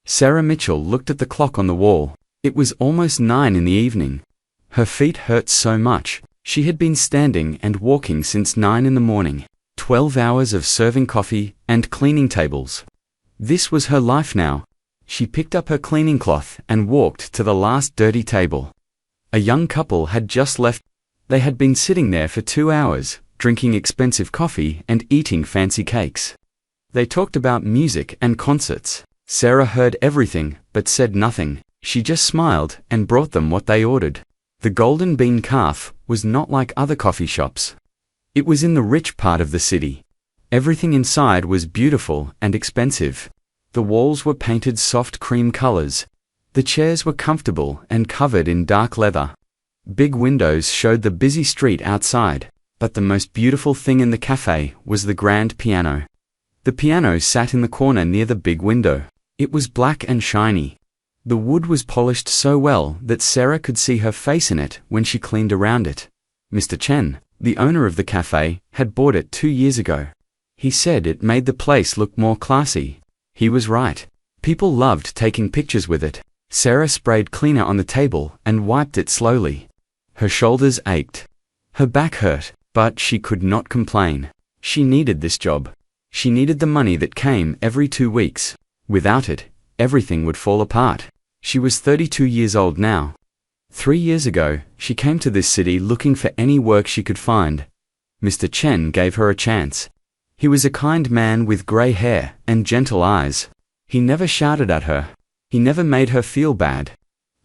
Sarah Mitchell looked at the clock on the wall. It was almost 9 in the evening. Her feet hurt so much. She had been standing and walking since 9 in the morning. 12 hours of serving coffee and cleaning tables. This was her life now. She picked up her cleaning cloth and walked to the last dirty table. A young couple had just left. They had been sitting there for 2 hours, drinking expensive coffee and eating fancy cakes. They talked about music and concerts. Sarah heard everything, but said nothing. She just smiled and brought them what they ordered. The Golden Bean Calf was not like other coffee shops. It was in the rich part of the city. Everything inside was beautiful and expensive. The walls were painted soft cream colors. The chairs were comfortable and covered in dark leather. Big windows showed the busy street outside, but the most beautiful thing in the cafe was the grand piano. The piano sat in the corner near the big window. It was black and shiny. The wood was polished so well that Sarah could see her face in it when she cleaned around it. Mr. Chen, the owner of the cafe, had bought it 2 years ago. He said it made the place look more classy. He was right. People loved taking pictures with it. Sarah sprayed cleaner on the table and wiped it slowly. Her shoulders ached. Her back hurt, but she could not complain. She needed this job. She needed the money that came every 2 weeks. Without it, everything would fall apart. She was 32 years old now. 3 years ago, she came to this city looking for any work she could find. Mr. Chen gave her a chance. He was a kind man with gray hair and gentle eyes. He never shouted at her. He never made her feel bad.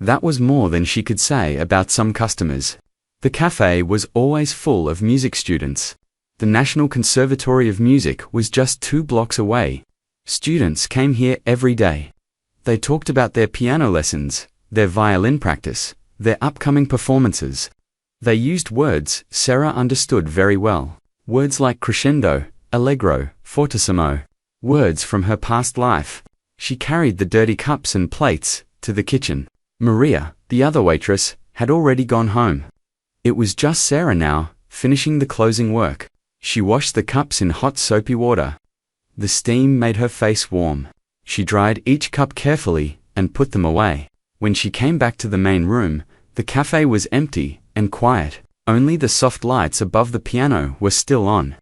That was more than she could say about some customers. The cafe was always full of music students. The National Conservatory of Music was just 2 blocks away. Students came here every day. They talked about their piano lessons, their violin practice, their upcoming performances. They used words Sarah understood very well. Words like crescendo, allegro, fortissimo. Words from her past life. She carried the dirty cups and plates to the kitchen. Maria, the other waitress, had already gone home. It was just Sarah now, finishing the closing work. She washed the cups in hot soapy water. The steam made her face warm. She dried each cup carefully and put them away. When she came back to the main room, the cafe was empty and quiet. Only the soft lights above the piano were still on.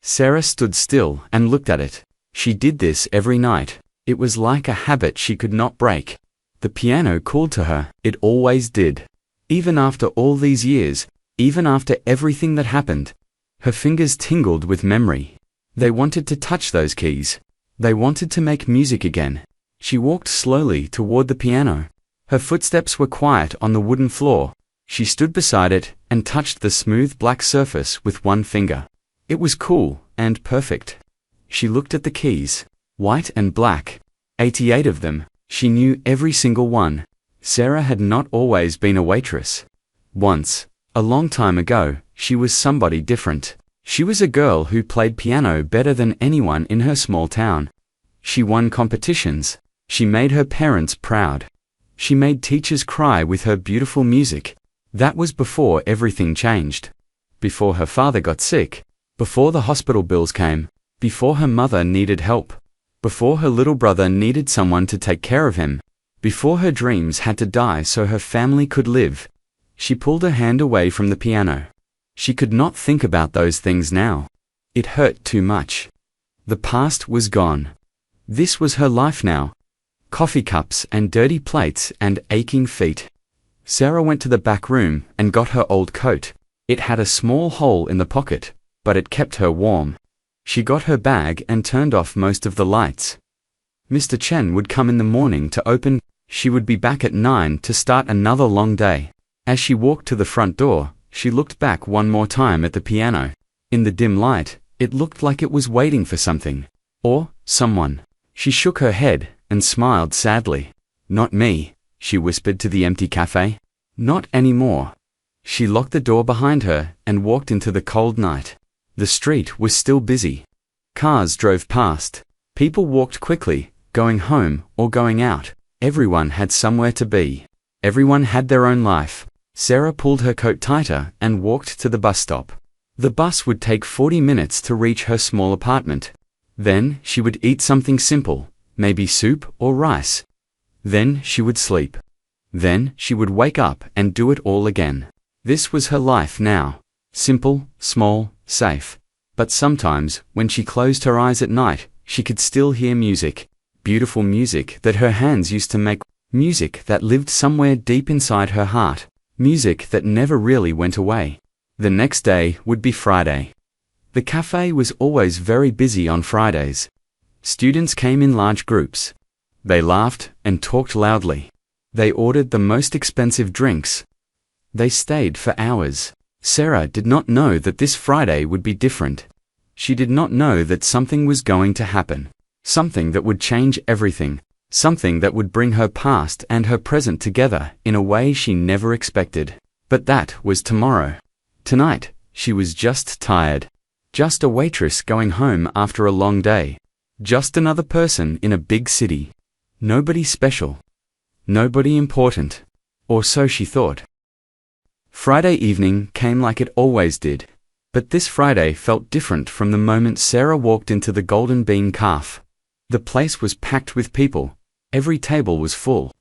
Sarah stood still and looked at it. She did this every night. It was like a habit she could not break. The piano called to her. It always did. Even after all these years, even after everything that happened, her fingers tingled with memory. They wanted to touch those keys. They wanted to make music again. She walked slowly toward the piano. Her footsteps were quiet on the wooden floor. She stood beside it and touched the smooth black surface with one finger. It was cool and perfect. She looked at the keys. White and black. 88 of them. She knew every single one. Sarah had not always been a waitress. Once, a long time ago, she was somebody different. She was a girl who played piano better than anyone in her small town. She won competitions. She made her parents proud. She made teachers cry with her beautiful music. That was before everything changed. Before her father got sick. Before the hospital bills came. Before her mother needed help. Before her little brother needed someone to take care of him. Before her dreams had to die so her family could live. She pulled her hand away from the piano. She could not think about those things now. It hurt too much. The past was gone. This was her life now. Coffee cups and dirty plates and aching feet. Sarah went to the back room and got her old coat. It had a small hole in the pocket, but it kept her warm. She got her bag and turned off most of the lights. Mr. Chen would come in the morning to open. She would be back at 9 to start another long day. As she walked to the front door, she looked back one more time at the piano. In the dim light, it looked like it was waiting for something. Or someone. She shook her head and smiled sadly. Not me, she whispered to the empty cafe. Not anymore. She locked the door behind her and walked into the cold night. The street was still busy. Cars drove past. People walked quickly, going home or going out. Everyone had somewhere to be. Everyone had their own life. Sarah pulled her coat tighter and walked to the bus stop. The bus would take 40 minutes to reach her small apartment. Then she would eat something simple, maybe soup or rice, Then she would sleep. Then she would wake up and do it all again. This was her life now. Simple, small, safe. But sometimes, when she closed her eyes at night, she could still hear music. Beautiful music that her hands used to make. Music that lived somewhere deep inside her heart. Music that never really went away. The next day would be Friday. The cafe was always very busy on Fridays. Students came in large groups. They laughed and talked loudly. They ordered the most expensive drinks. They stayed for hours. Sarah did not know that this Friday would be different. She did not know that something was going to happen. Something that would change everything. Something that would bring her past and her present together in a way she never expected. But that was tomorrow. Tonight, she was just tired. Just a waitress going home after a long day. Just another person in a big city. Nobody special. Nobody important. Or so she thought. Friday evening came like it always did. But this Friday felt different from the moment Sarah walked into the Golden Bean Calf. The place was packed with people. Every table was full.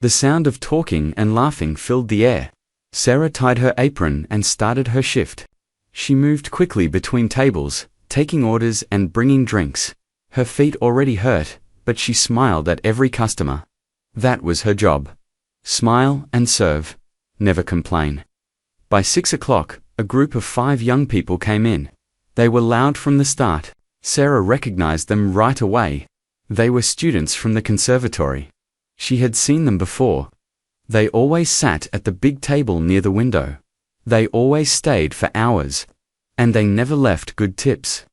The sound of talking and laughing filled the air. Sarah tied her apron and started her shift. She moved quickly between tables, taking orders and bringing drinks. Her feet already hurt, but she smiled at every customer. That was her job. Smile and serve. Never complain. By 6 o'clock, a group of 5 young people came in. They were loud from the start. Sarah recognized them right away. They were students from the conservatory. She had seen them before. They always sat at the big table near the window. They always stayed for hours. And they never left good tips.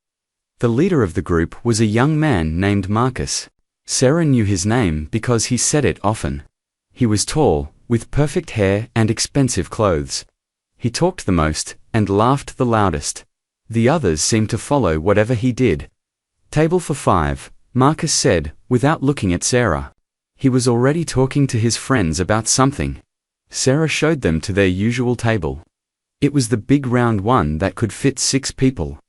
The leader of the group was a young man named Marcus. Sarah knew his name because he said it often. He was tall, with perfect hair and expensive clothes. He talked the most and laughed the loudest. The others seemed to follow whatever he did. Table for 5, Marcus said, without looking at Sarah. He was already talking to his friends about something. Sarah showed them to their usual table. It was the big round one that could fit 6 people.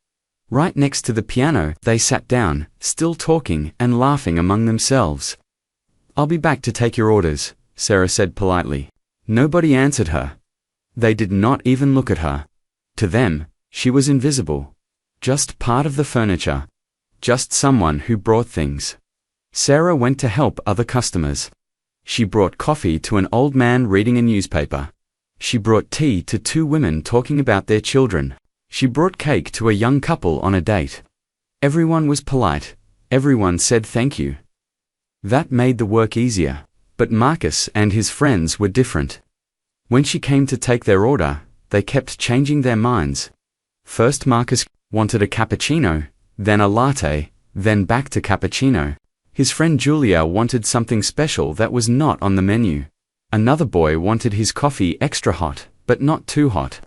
Right next to the piano, they sat down, still talking and laughing among themselves. "I'll be back to take your orders," Sarah said politely. Nobody answered her. They did not even look at her. To them, she was invisible. Just part of the furniture. Just someone who brought things. Sarah went to help other customers. She brought coffee to an old man reading a newspaper. She brought tea to 2 women talking about their children. She brought cake to a young couple on a date. Everyone was polite. Everyone said thank you. That made the work easier. But Marcus and his friends were different. When she came to take their order, they kept changing their minds. First Marcus wanted a cappuccino, then a latte, then back to cappuccino. His friend Julia wanted something special that was not on the menu. Another boy wanted his coffee extra hot, but not too hot.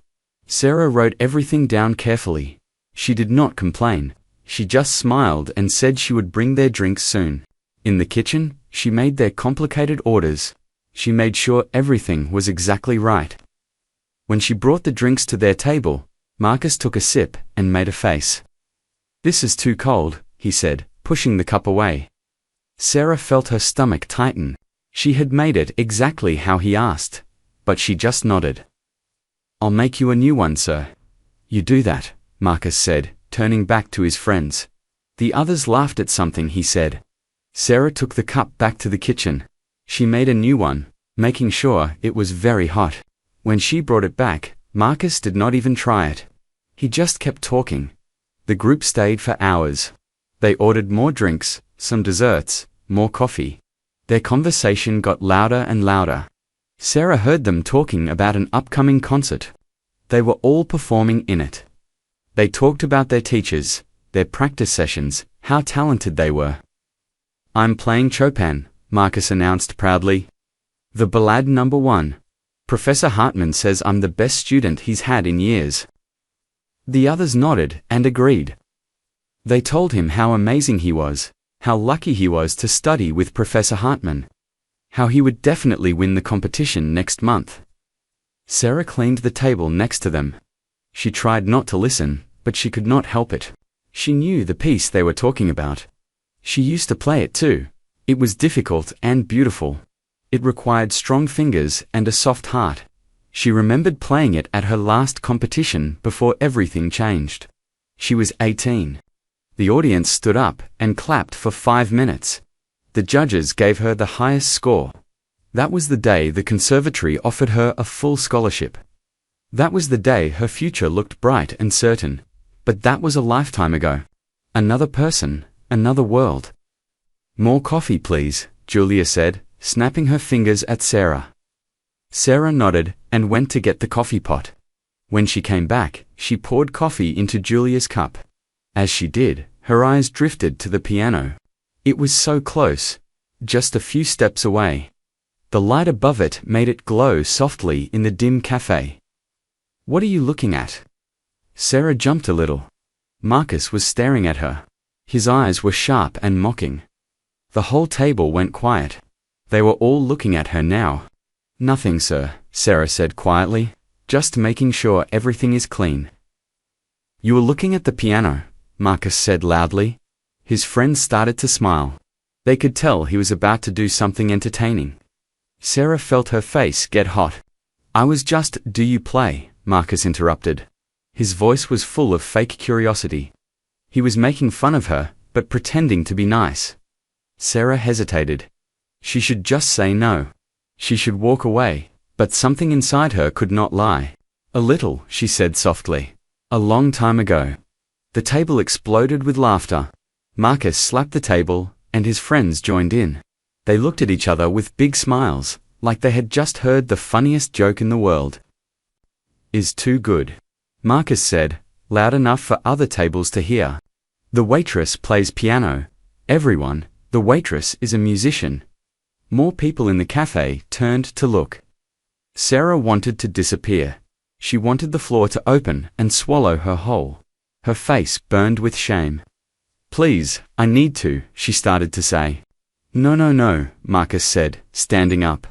Sarah wrote everything down carefully. She did not complain. She just smiled and said she would bring their drinks soon. In the kitchen, she made their complicated orders. She made sure everything was exactly right. When she brought the drinks to their table, Marcus took a sip and made a face. "This is too cold," he said, pushing the cup away. Sarah felt her stomach tighten. She had made it exactly how he asked, but she just nodded. "I'll make you a new one, sir." "You do that," Marcus said, turning back to his friends. The others laughed at something he said. Sarah took the cup back to the kitchen. She made a new one, making sure it was very hot. When she brought it back, Marcus did not even try it. He just kept talking. The group stayed for hours. They ordered more drinks, some desserts, more coffee. Their conversation got louder and louder. Sarah heard them talking about an upcoming concert. They were all performing in it. They talked about their teachers, their practice sessions, how talented they were. "I'm playing Chopin," Marcus announced proudly. "The Ballade No. 1. Professor Hartman says I'm the best student he's had in years." The others nodded and agreed. They told him how amazing he was, how lucky he was to study with Professor Hartman, how he would definitely win the competition next month. Sarah cleaned the table next to them. She tried not to listen, but she could not help it. She knew the piece they were talking about. She used to play it too. It was difficult and beautiful. It required strong fingers and a soft heart. She remembered playing it at her last competition before everything changed. She was 18. The audience stood up and clapped for 5 minutes. The judges gave her the highest score. That was the day the conservatory offered her a full scholarship. That was the day her future looked bright and certain. But that was a lifetime ago. Another person, another world. "More coffee, please," Julia said, snapping her fingers at Sarah. Sarah nodded and went to get the coffee pot. When she came back, she poured coffee into Julia's cup. As she did, her eyes drifted to the piano. It was so close, just a few steps away. The light above it made it glow softly in the dim cafe. "What are you looking at?" Sarah jumped a little. Marcus was staring at her. His eyes were sharp and mocking. The whole table went quiet. They were all looking at her now. "Nothing, sir," Sarah said quietly. "Just making sure everything is clean." "You were looking at the piano," Marcus said loudly. His friends started to smile. They could tell he was about to do something entertaining. Sarah felt her face get hot. "I was just, do you play?" Marcus interrupted. His voice was full of fake curiosity. He was making fun of her, but pretending to be nice. Sarah hesitated. She should just say no. She should walk away, but something inside her could not lie. "A little," she said softly. "A long time ago." The table exploded with laughter. Marcus slapped the table, and his friends joined in. They looked at each other with big smiles, like they had just heard the funniest joke in the world. "Is too good," Marcus said, loud enough for other tables to hear. "The waitress plays piano. Everyone, the waitress is a musician." More people in the cafe turned to look. Sarah wanted to disappear. She wanted the floor to open and swallow her whole. Her face burned with shame. "Please, I need to," she started to say. "No, no, no," Marcus said, standing up.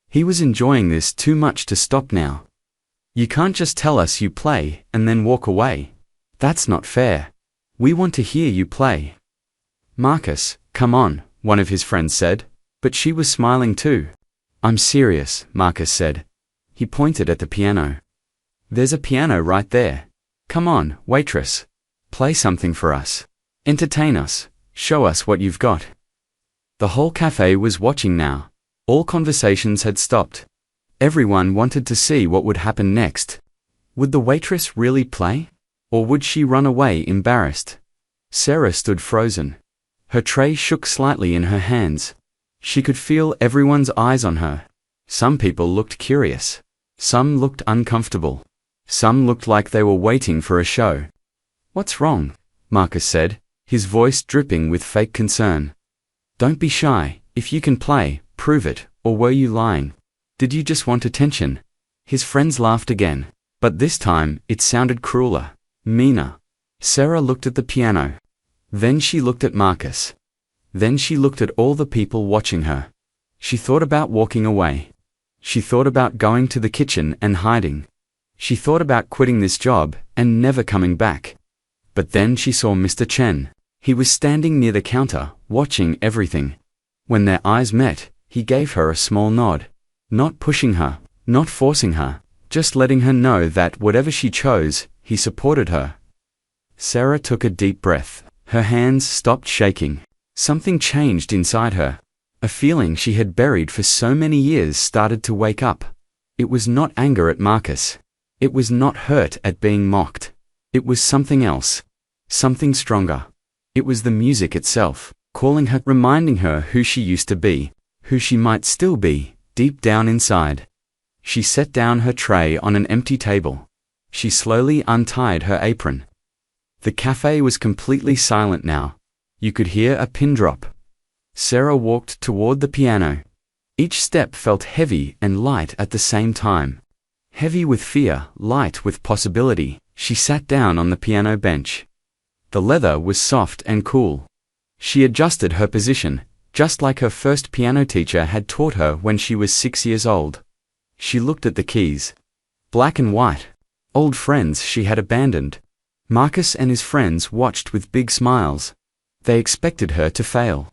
He was enjoying this too much to stop now. "You can't just tell us you play and then walk away. That's not fair. We want to hear you play." "Marcus, come on," one of his friends said, but she was smiling too. "I'm serious," Marcus said. He pointed at the piano. "There's a piano right there. Come on, waitress. Play something for us. Entertain us. Show us what you've got." The whole cafe was watching now. All conversations had stopped. Everyone wanted to see what would happen next. Would the waitress really play? Or would she run away embarrassed? Sarah stood frozen. Her tray shook slightly in her hands. She could feel everyone's eyes on her. Some people looked curious. Some looked uncomfortable. Some looked like they were waiting for a show. "What's wrong?" Marcus said, his voice dripping with fake concern. "Don't be shy. If you can play, prove it, or were you lying? Did you just want attention?" His friends laughed again, but this time it sounded crueler, meaner. Sarah looked at the piano. Then she looked at Marcus. Then she looked at all the people watching her. She thought about walking away. She thought about going to the kitchen and hiding. She thought about quitting this job and never coming back. But then she saw Mr. Chen. He was standing near the counter, watching everything. When their eyes met, he gave her a small nod. Not pushing her, not forcing her, just letting her know that whatever she chose, he supported her. Sarah took a deep breath. Her hands stopped shaking. Something changed inside her. A feeling she had buried for so many years started to wake up. It was not anger at Marcus. It was not hurt at being mocked. It was something else. Something stronger. It was the music itself, calling her, reminding her who she used to be, who she might still be, deep down inside. She set down her tray on an empty table. She slowly untied her apron. The cafe was completely silent now. You could hear a pin drop. Sarah walked toward the piano. Each step felt heavy and light at the same time. Heavy with fear, light with possibility. She sat down on the piano bench. The leather was soft and cool. She adjusted her position, just like her first piano teacher had taught her when she was 6 years old. She looked at the keys. Black and white. Old friends she had abandoned. Marcus and his friends watched with big smiles. They expected her to fail.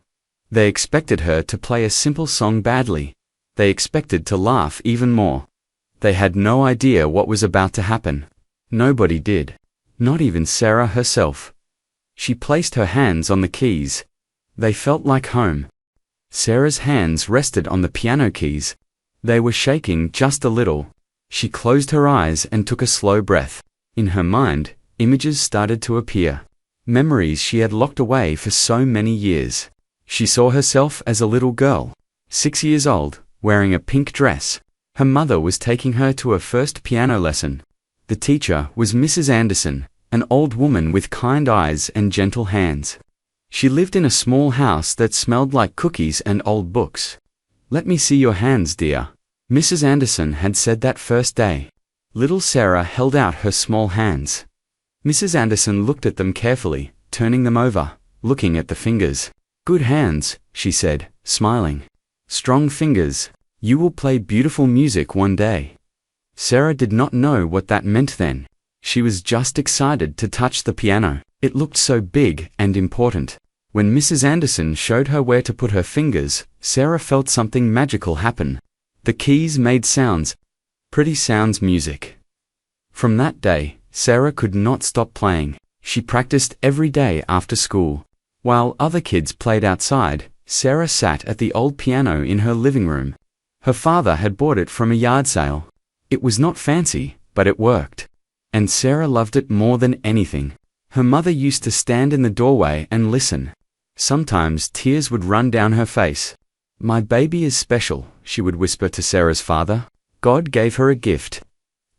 They expected her to play a simple song badly. They expected to laugh even more. They had no idea what was about to happen. Nobody did. Not even Sarah herself. She placed her hands on the keys. They felt like home. Sarah's hands rested on the piano keys. They were shaking just a little. She closed her eyes and took a slow breath. In her mind, images started to appear. Memories she had locked away for so many years. She saw herself as a little girl, 6 years old, wearing a pink dress. Her mother was taking her to her first piano lesson. The teacher was Mrs. Anderson, an old woman with kind eyes and gentle hands. She lived in a small house that smelled like cookies and old books. "Let me see your hands, dear," Mrs. Anderson had said that first day. Little Sarah held out her small hands. Mrs. Anderson looked at them carefully, turning them over, looking at the fingers. "Good hands," she said, smiling. "Strong fingers. You will play beautiful music one day." Sarah did not know what that meant then. She was just excited to touch the piano. It looked so big and important. When Mrs. Anderson showed her where to put her fingers, Sarah felt something magical happen. The keys made sounds. Pretty sounds, music. From that day, Sarah could not stop playing. She practiced every day after school. While other kids played outside, Sarah sat at the old piano in her living room. Her father had bought it from a yard sale. It was not fancy, but it worked. And Sarah loved it more than anything. Her mother used to stand in the doorway and listen. Sometimes tears would run down her face. "My baby is special," she would whisper to Sarah's father. God gave her a gift.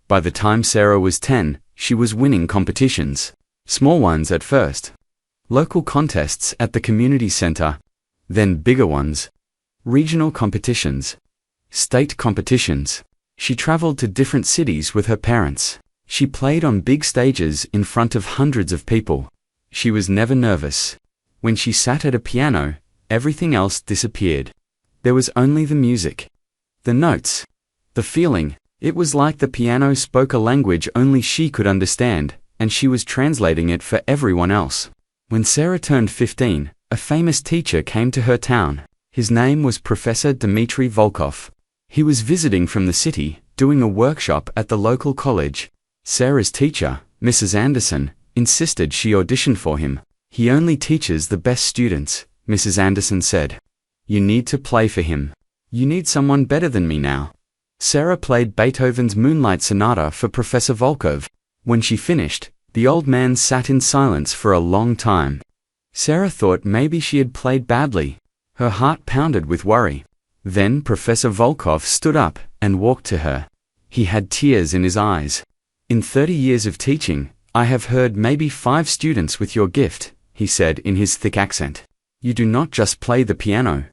By the time Sarah was 10, she was winning competitions. Small ones at first. Local contests at the community center. Then bigger ones. Regional competitions. State competitions. She traveled to different cities with her parents. She played on big stages in front of hundreds of people. She was never nervous. When she sat at a piano, everything else disappeared. There was only the music. The notes. The feeling. It was like the piano spoke a language only she could understand, and she was translating it for everyone else. When Sarah turned 15, a famous teacher came to her town. His name was Professor Dmitry Volkov. He was visiting from the city, doing a workshop at the local college. Sarah's teacher, Mrs. Anderson, insisted she audition for him. "He only teaches the best students," Mrs. Anderson said. "You need to play for him. You need someone better than me now." Sarah played Beethoven's Moonlight Sonata for Professor Volkov. When she finished, the old man sat in silence for a long time. Sarah thought maybe she had played badly. Her heart pounded with worry. Then Professor Volkov stood up and walked to her. He had tears in his eyes. "In 30 years of teaching, I have heard maybe 5 students with your gift," he said in his thick accent. "You do not just play the piano.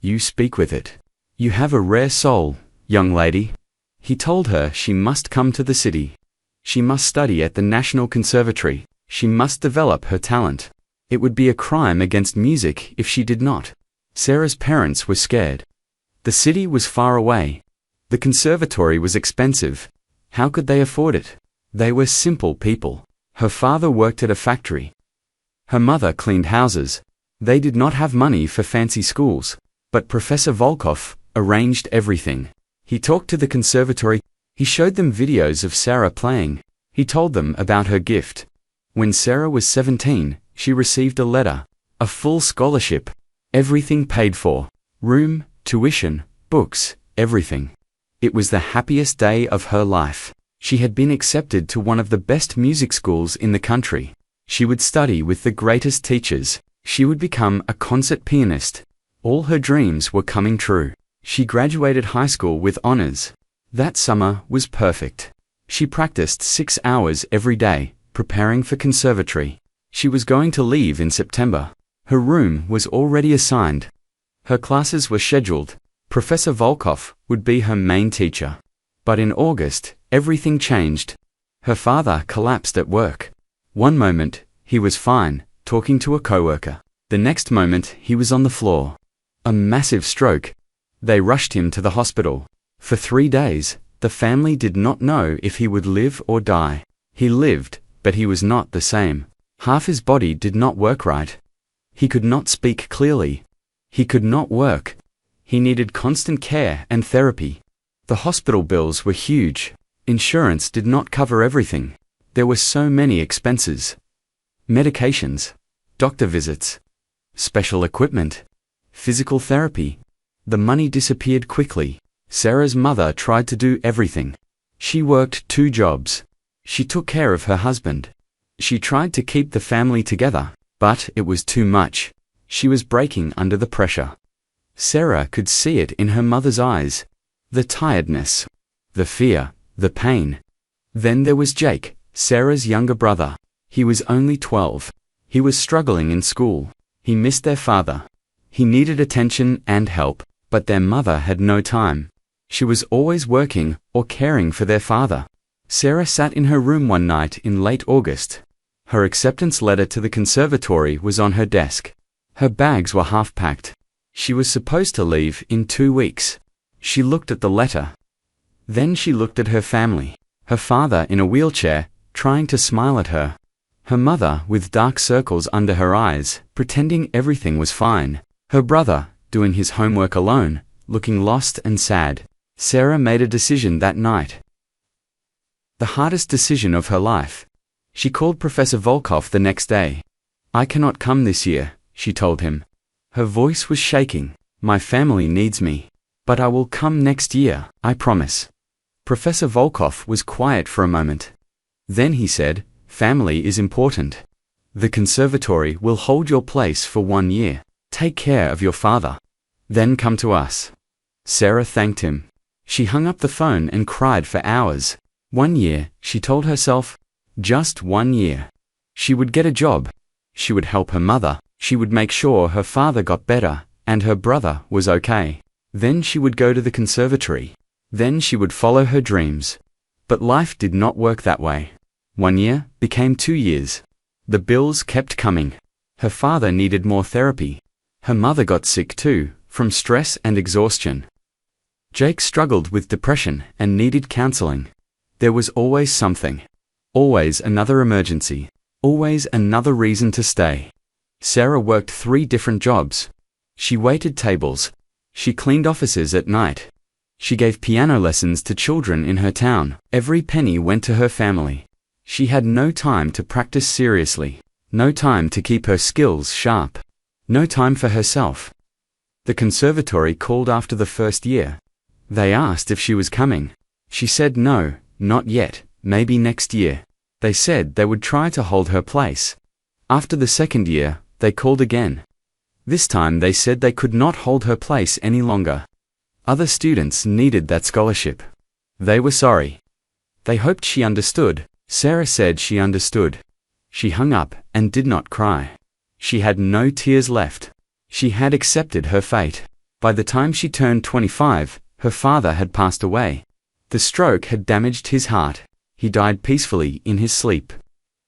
You speak with it. You have a rare soul, young lady." He told her she must come to the city. She must study at the National Conservatory. She must develop her talent. It would be a crime against music if she did not. Sarah's parents were scared. The city was far away. The conservatory was expensive. How could they afford it? They were simple people. Her father worked at a factory. Her mother cleaned houses. They did not have money for fancy schools. But Professor Volkov arranged everything. He talked to the conservatory. He showed them videos of Sarah playing. He told them about her gift. When Sarah was 17, she received a letter. A full scholarship. Everything paid for. Room, tuition, books, everything. It was the happiest day of her life. She had been accepted to one of the best music schools in the country. She would study with the greatest teachers. She would become a concert pianist. All her dreams were coming true. She graduated high school with honors. That summer was perfect. She practiced 6 hours every day, preparing for conservatory. She was going to leave in September. Her room was already assigned. Her classes were scheduled. Professor Volkov would be her main teacher. But in August, everything changed. Her father collapsed at work. One moment, he was fine, talking to a coworker. The next moment, he was on the floor. A massive stroke. They rushed him to the hospital. For 3 days, the family did not know if he would live or die. He lived, but he was not the same. Half his body did not work right. He could not speak clearly. He could not work. He needed constant care and therapy. The hospital bills were huge. Insurance did not cover everything. There were so many expenses. Medications, doctor visits, special equipment, physical therapy. The money disappeared quickly. Sarah's mother tried to do everything. She worked 2 jobs. She took care of her husband. She tried to keep the family together, but it was too much. She was breaking under the pressure. Sarah could see it in her mother's eyes. The tiredness, the fear, the pain. Then there was Jake, Sarah's younger brother. He was only 12. He was struggling in school. He missed their father. He needed attention and help, but their mother had no time. She was always working or caring for their father. Sarah sat in her room one night in late August. Her acceptance letter to the conservatory was on her desk. Her bags were half packed. She was supposed to leave in 2 weeks. She looked at the letter. Then she looked at her family. Her father in a wheelchair, trying to smile at her. Her mother with dark circles under her eyes, pretending everything was fine. Her brother, doing his homework alone, looking lost and sad. Sarah made a decision that night. The hardest decision of her life. She called Professor Volkov the next day. "I cannot come this year," she told him. Her voice was shaking. "My family needs me. But I will come next year, I promise." Professor Volkov was quiet for a moment. Then he said, "Family is important. The conservatory will hold your place for 1 year. Take care of your father. Then come to us." Sarah thanked him. She hung up the phone and cried for hours. 1 year, she told herself. Just 1 year. She would get a job. She would help her mother. She would make sure her father got better, and her brother was okay. Then she would go to the conservatory. Then she would follow her dreams. But life did not work that way. 1 year became 2 years. The bills kept coming. Her father needed more therapy. Her mother got sick too, from stress and exhaustion. Jake struggled with depression and needed counseling. There was always something. Always another emergency. Always another reason to stay. Sarah worked 3 different jobs. She waited tables. She cleaned offices at night. She gave piano lessons to children in her town. Every penny went to her family. She had no time to practice seriously. No time to keep her skills sharp. No time for herself. The conservatory called after the first year. They asked if she was coming. She said no, not yet, maybe next year. They said they would try to hold her place. After the second year, they called again. This time they said they could not hold her place any longer. Other students needed that scholarship. They were sorry. They hoped she understood. Sarah said she understood. She hung up and did not cry. She had no tears left. She had accepted her fate. By the time she turned 25, her father had passed away. The stroke had damaged his heart. He died peacefully in his sleep.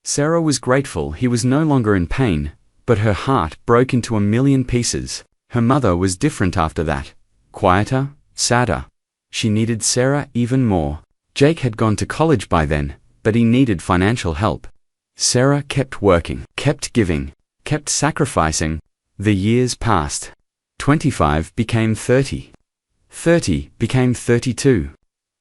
Sarah was grateful he was no longer in pain, but her heart broke into a million pieces. Her mother was different after that. Quieter, sadder. She needed Sarah even more. Jake had gone to college by then, but he needed financial help. Sarah kept working, kept giving, kept sacrificing. The years passed. 25 became 30. 30 became 32.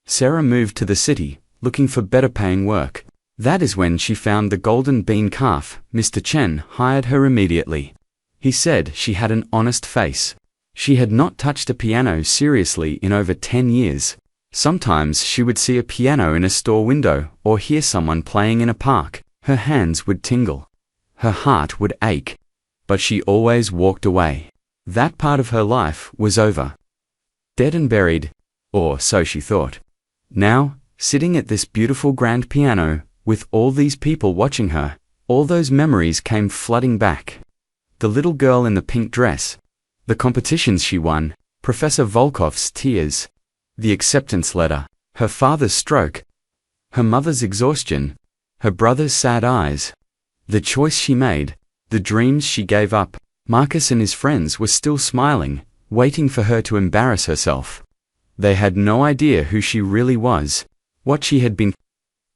Sarah moved to the city, looking for better paying work. That is when she found the golden bean calf. Mr. Chen hired her immediately. He said she had an honest face. She had not touched a piano seriously in over 10 years. Sometimes she would see a piano in a store window or hear someone playing in a park. Her hands would tingle. Her heart would ache. But she always walked away. That part of her life was over. Dead and buried, or so she thought. Now, sitting at this beautiful grand piano, with all these people watching her, all those memories came flooding back. The little girl in the pink dress. The competitions she won, Professor Volkov's tears. The acceptance letter, her father's stroke. Her mother's exhaustion. Her brother's sad eyes. The choice she made. The dreams she gave up. Marcus and his friends were still smiling, waiting for her to embarrass herself. They had no idea who she really was, what she had been,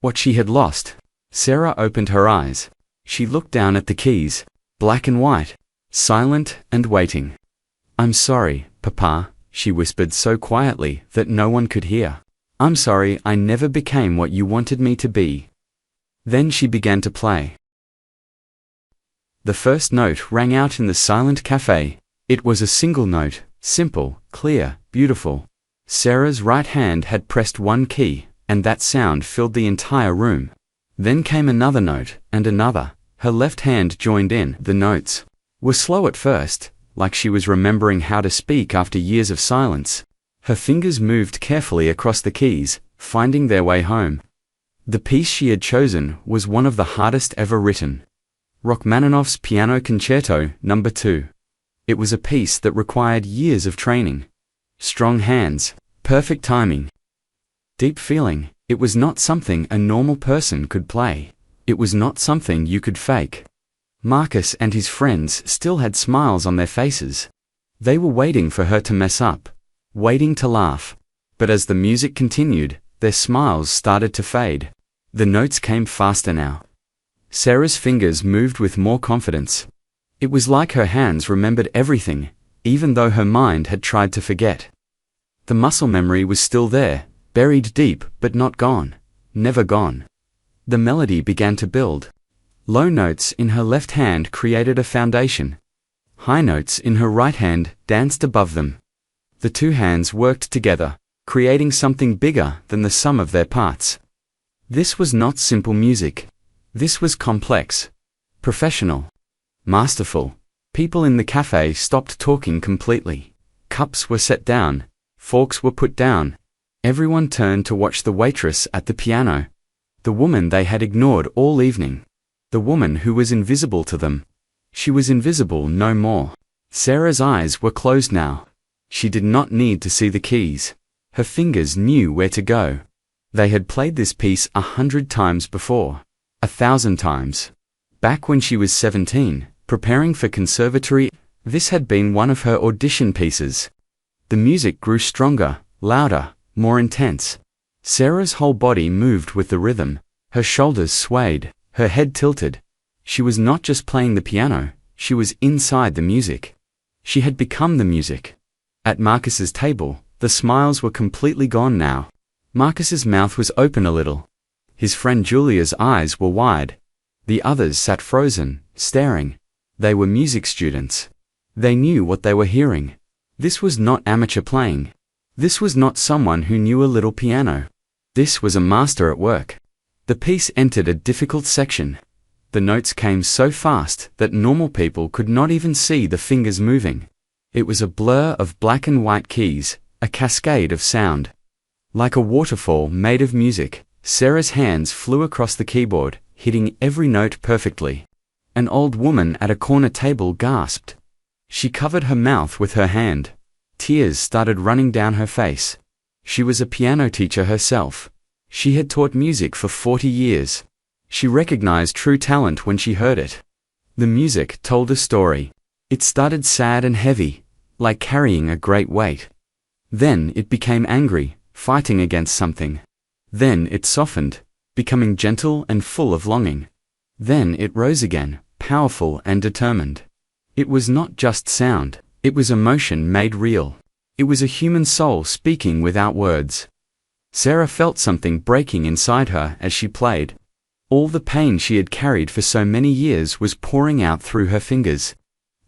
what she had lost. Sarah opened her eyes. She looked down at the keys, black and white, silent and waiting. "I'm sorry, Papa," she whispered so quietly that no one could hear. "I'm sorry I never became what you wanted me to be." Then she began to play. The first note rang out in the silent cafe. It was a single note, simple, clear, beautiful. Sarah's right hand had pressed one key, and that sound filled the entire room. Then came another note, and another. Her left hand joined in. The notes were slow at first, like she was remembering how to speak after years of silence. Her fingers moved carefully across the keys, finding their way home. The piece she had chosen was one of the hardest ever written. Rachmaninoff's Piano Concerto No. 2. It was a piece that required years of training. Strong hands, perfect timing, deep feeling. It was not something a normal person could play. It was not something you could fake. Marcus and his friends still had smiles on their faces. They were waiting for her to mess up, waiting to laugh. But as the music continued, their smiles started to fade. The notes came faster now. Sarah's fingers moved with more confidence. It was like her hands remembered everything, even though her mind had tried to forget. The muscle memory was still there, buried deep but not gone, never gone. The melody began to build. Low notes in her left hand created a foundation. High notes in her right hand danced above them. The two hands worked together, creating something bigger than the sum of their parts. This was not simple music. This was complex, professional, masterful. People in the cafe stopped talking completely. Cups were set down, forks were put down. Everyone turned to watch the waitress at the piano. The woman they had ignored all evening. The woman who was invisible to them. She was invisible no more. Sarah's eyes were closed now. She did not need to see the keys. Her fingers knew where to go. They had played this piece 100 times before. 1,000 times. Back when she was 17, preparing for conservatory, this had been one of her audition pieces. The music grew stronger, louder, more intense. Sarah's whole body moved with the rhythm. Her shoulders swayed, her head tilted. She was not just playing the piano, she was inside the music. She had become the music. At Marcus's table, the smiles were completely gone now. Marcus's mouth was open a little. His friend Julia's eyes were wide. The others sat frozen, staring. They were music students. They knew what they were hearing. This was not amateur playing. This was not someone who knew a little piano. This was a master at work. The piece entered a difficult section. The notes came so fast that normal people could not even see the fingers moving. It was a blur of black and white keys, a cascade of sound. Like a waterfall made of music, Sarah's hands flew across the keyboard, hitting every note perfectly. An old woman at a corner table gasped. She covered her mouth with her hand. Tears started running down her face. She was a piano teacher herself. She had taught music for 40 years. She recognized true talent when she heard it. The music told a story. It started sad and heavy, like carrying a great weight. Then it became angry, fighting against something. Then it softened, becoming gentle and full of longing. Then it rose again, powerful and determined. It was not just sound, it was emotion made real. It was a human soul speaking without words. Sarah felt something breaking inside her as she played. All the pain she had carried for so many years was pouring out through her fingers.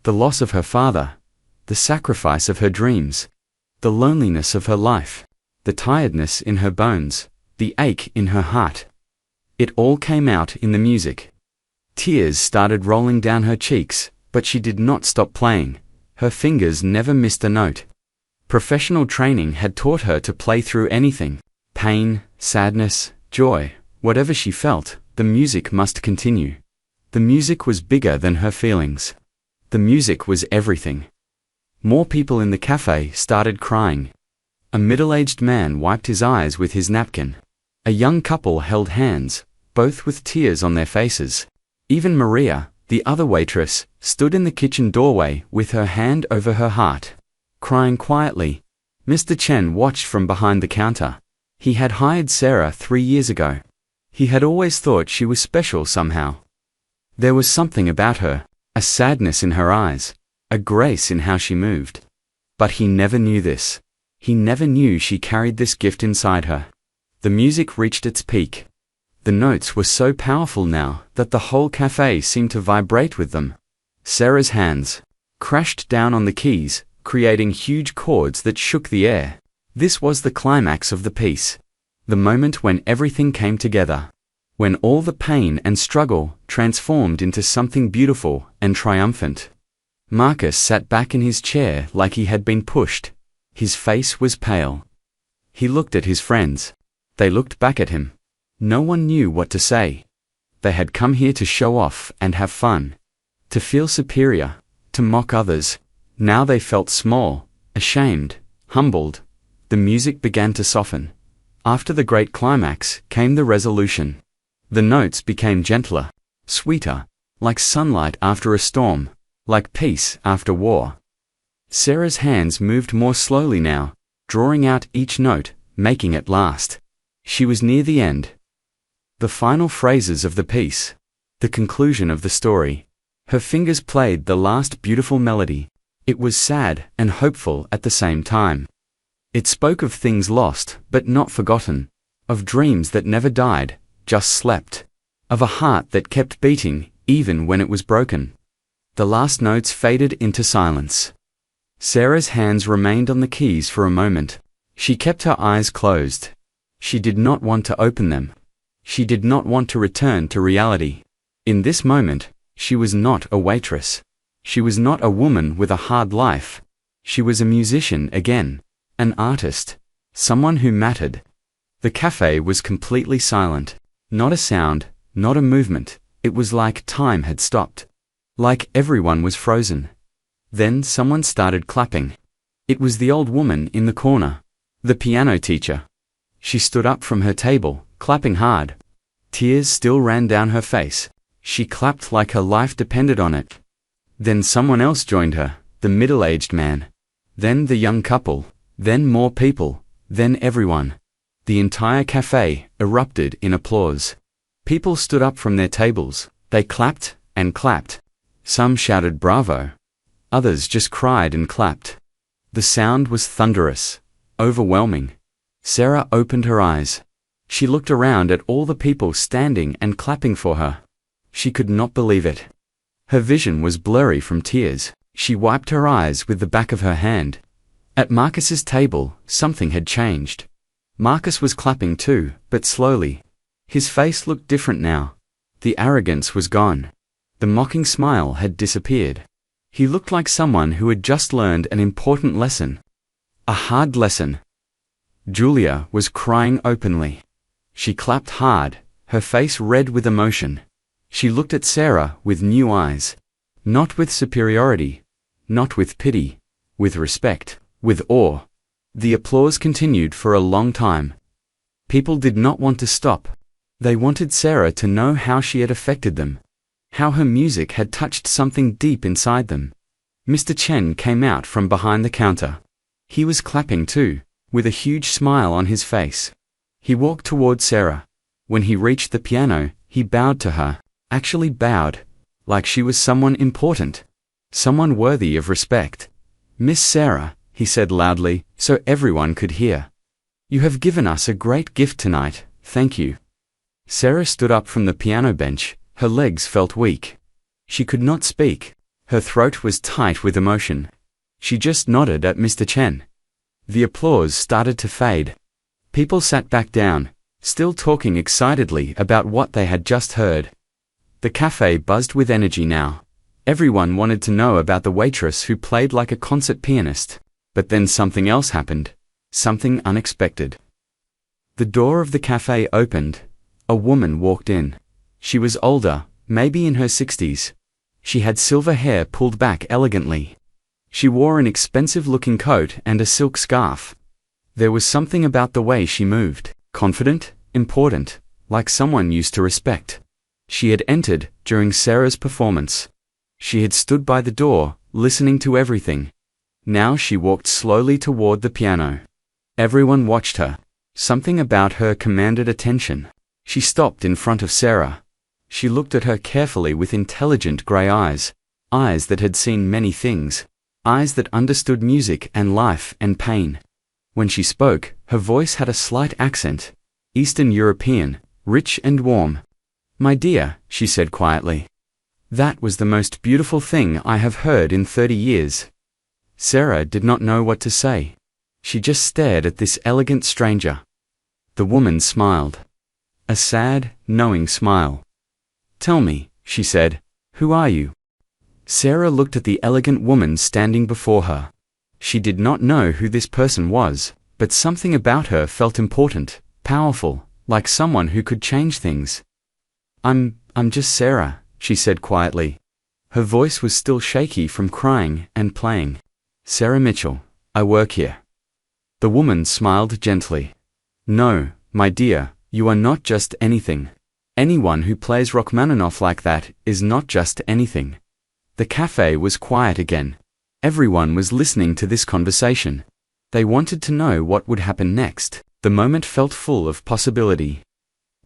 The loss of her father, the sacrifice of her dreams, the loneliness of her life, the tiredness in her bones, the ache in her heart. It all came out in the music. Tears started rolling down her cheeks, but she did not stop playing. Her fingers never missed a note. Professional training had taught her to play through anything. Pain, sadness, joy, whatever she felt, the music must continue. The music was bigger than her feelings. The music was everything. More people in the cafe started crying. A middle-aged man wiped his eyes with his napkin. A young couple held hands, both with tears on their faces. Even Maria, the other waitress, stood in the kitchen doorway with her hand over her heart, crying quietly. Mr. Chen watched from behind the counter. He had hired Sarah 3 years ago. He had always thought she was special somehow. There was something about her, a sadness in her eyes, a grace in how she moved. But he never knew this. He never knew she carried this gift inside her. The music reached its peak. The notes were so powerful now that the whole cafe seemed to vibrate with them. Sarah's hands crashed down on the keys, creating huge chords that shook the air. This was the climax of the piece. The moment when everything came together. When all the pain and struggle transformed into something beautiful and triumphant. Marcus sat back in his chair like he had been pushed. His face was pale. He looked at his friends. They looked back at him. No one knew what to say. They had come here to show off and have fun. To feel superior. To mock others. Now they felt small, ashamed, humbled. The music began to soften. After the great climax came the resolution. The notes became gentler, sweeter, like sunlight after a storm, like peace after war. Sarah's hands moved more slowly now, drawing out each note, making it last. She was near the end. The final phrases of the piece. The conclusion of the story. Her fingers played the last beautiful melody. It was sad and hopeful at the same time. It spoke of things lost but not forgotten, of dreams that never died, just slept, of a heart that kept beating even when it was broken. The last notes faded into silence. Sarah's hands remained on the keys for a moment. She kept her eyes closed. She did not want to open them. She did not want to return to reality. In this moment, she was not a waitress. She was not a woman with a hard life. She was a musician again. An artist. Someone who mattered. The cafe was completely silent. Not a sound, not a movement. It was like time had stopped. Like everyone was frozen. Then someone started clapping. It was the old woman in the corner. The piano teacher. She stood up from her table, clapping hard. Tears still ran down her face. She clapped like her life depended on it. Then someone else joined her, the middle-aged man. Then the young couple. Then more people, then everyone. The entire cafe erupted in applause. People stood up from their tables. They clapped and clapped. Some shouted bravo. Others just cried and clapped. The sound was thunderous, overwhelming. Sarah opened her eyes. She looked around at all the people standing and clapping for her. She could not believe it. Her vision was blurry from tears. She wiped her eyes with the back of her hand. At Marcus's table, something had changed. Marcus was clapping too, but slowly. His face looked different now. The arrogance was gone. The mocking smile had disappeared. He looked like someone who had just learned an important lesson. A hard lesson. Julia was crying openly. She clapped hard, her face red with emotion. She looked at Sarah with new eyes. Not with superiority. Not with pity. With respect. With awe. The applause continued for a long time. People did not want to stop. They wanted Sarah to know how she had affected them. How her music had touched something deep inside them. Mr. Chen came out from behind the counter. He was clapping too, with a huge smile on his face. He walked toward Sarah. When he reached the piano, he bowed to her. Actually bowed. Like she was someone important. Someone worthy of respect. Miss Sarah, he said loudly, so everyone could hear. You have given us a great gift tonight, thank you. Sarah stood up from the piano bench. Her legs felt weak. She could not speak. Her throat was tight with emotion. She just nodded at Mr. Chen. The applause started to fade. People sat back down, still talking excitedly about what they had just heard. The cafe buzzed with energy now. Everyone wanted to know about the waitress who played like a concert pianist. But then something else happened. Something unexpected. The door of the cafe opened. A woman walked in. She was older, maybe in her 60s. She had silver hair pulled back elegantly. She wore an expensive-looking coat and a silk scarf. There was something about the way she moved, confident, important, like someone used to respect. She had entered during Sarah's performance. She had stood by the door, listening to everything. Now she walked slowly toward the piano. Everyone watched her. Something about her commanded attention. She stopped in front of Sarah. She looked at her carefully with intelligent gray eyes, eyes that had seen many things. eyes that understood music and life and pain. When she spoke, her voice had a slight accent, Eastern European, rich and warm. "My dear," she said quietly. "That was the most beautiful thing I have heard in 30 years. Sarah did not know what to say. She just stared at this elegant stranger. The woman smiled. A sad, knowing smile. "Tell me," she said, "who are you?" Sarah looked at the elegant woman standing before her. She did not know who this person was, but something about her felt important, powerful, like someone who could change things. I'm just Sarah," she said quietly. Her voice was still shaky from crying and playing. "Sarah Mitchell, I work here." The woman smiled gently. "No, my dear, you are not just anything. Anyone who plays Rachmaninoff like that is not just anything." The cafe was quiet again. Everyone was listening to this conversation. They wanted to know what would happen next. The moment felt full of possibility.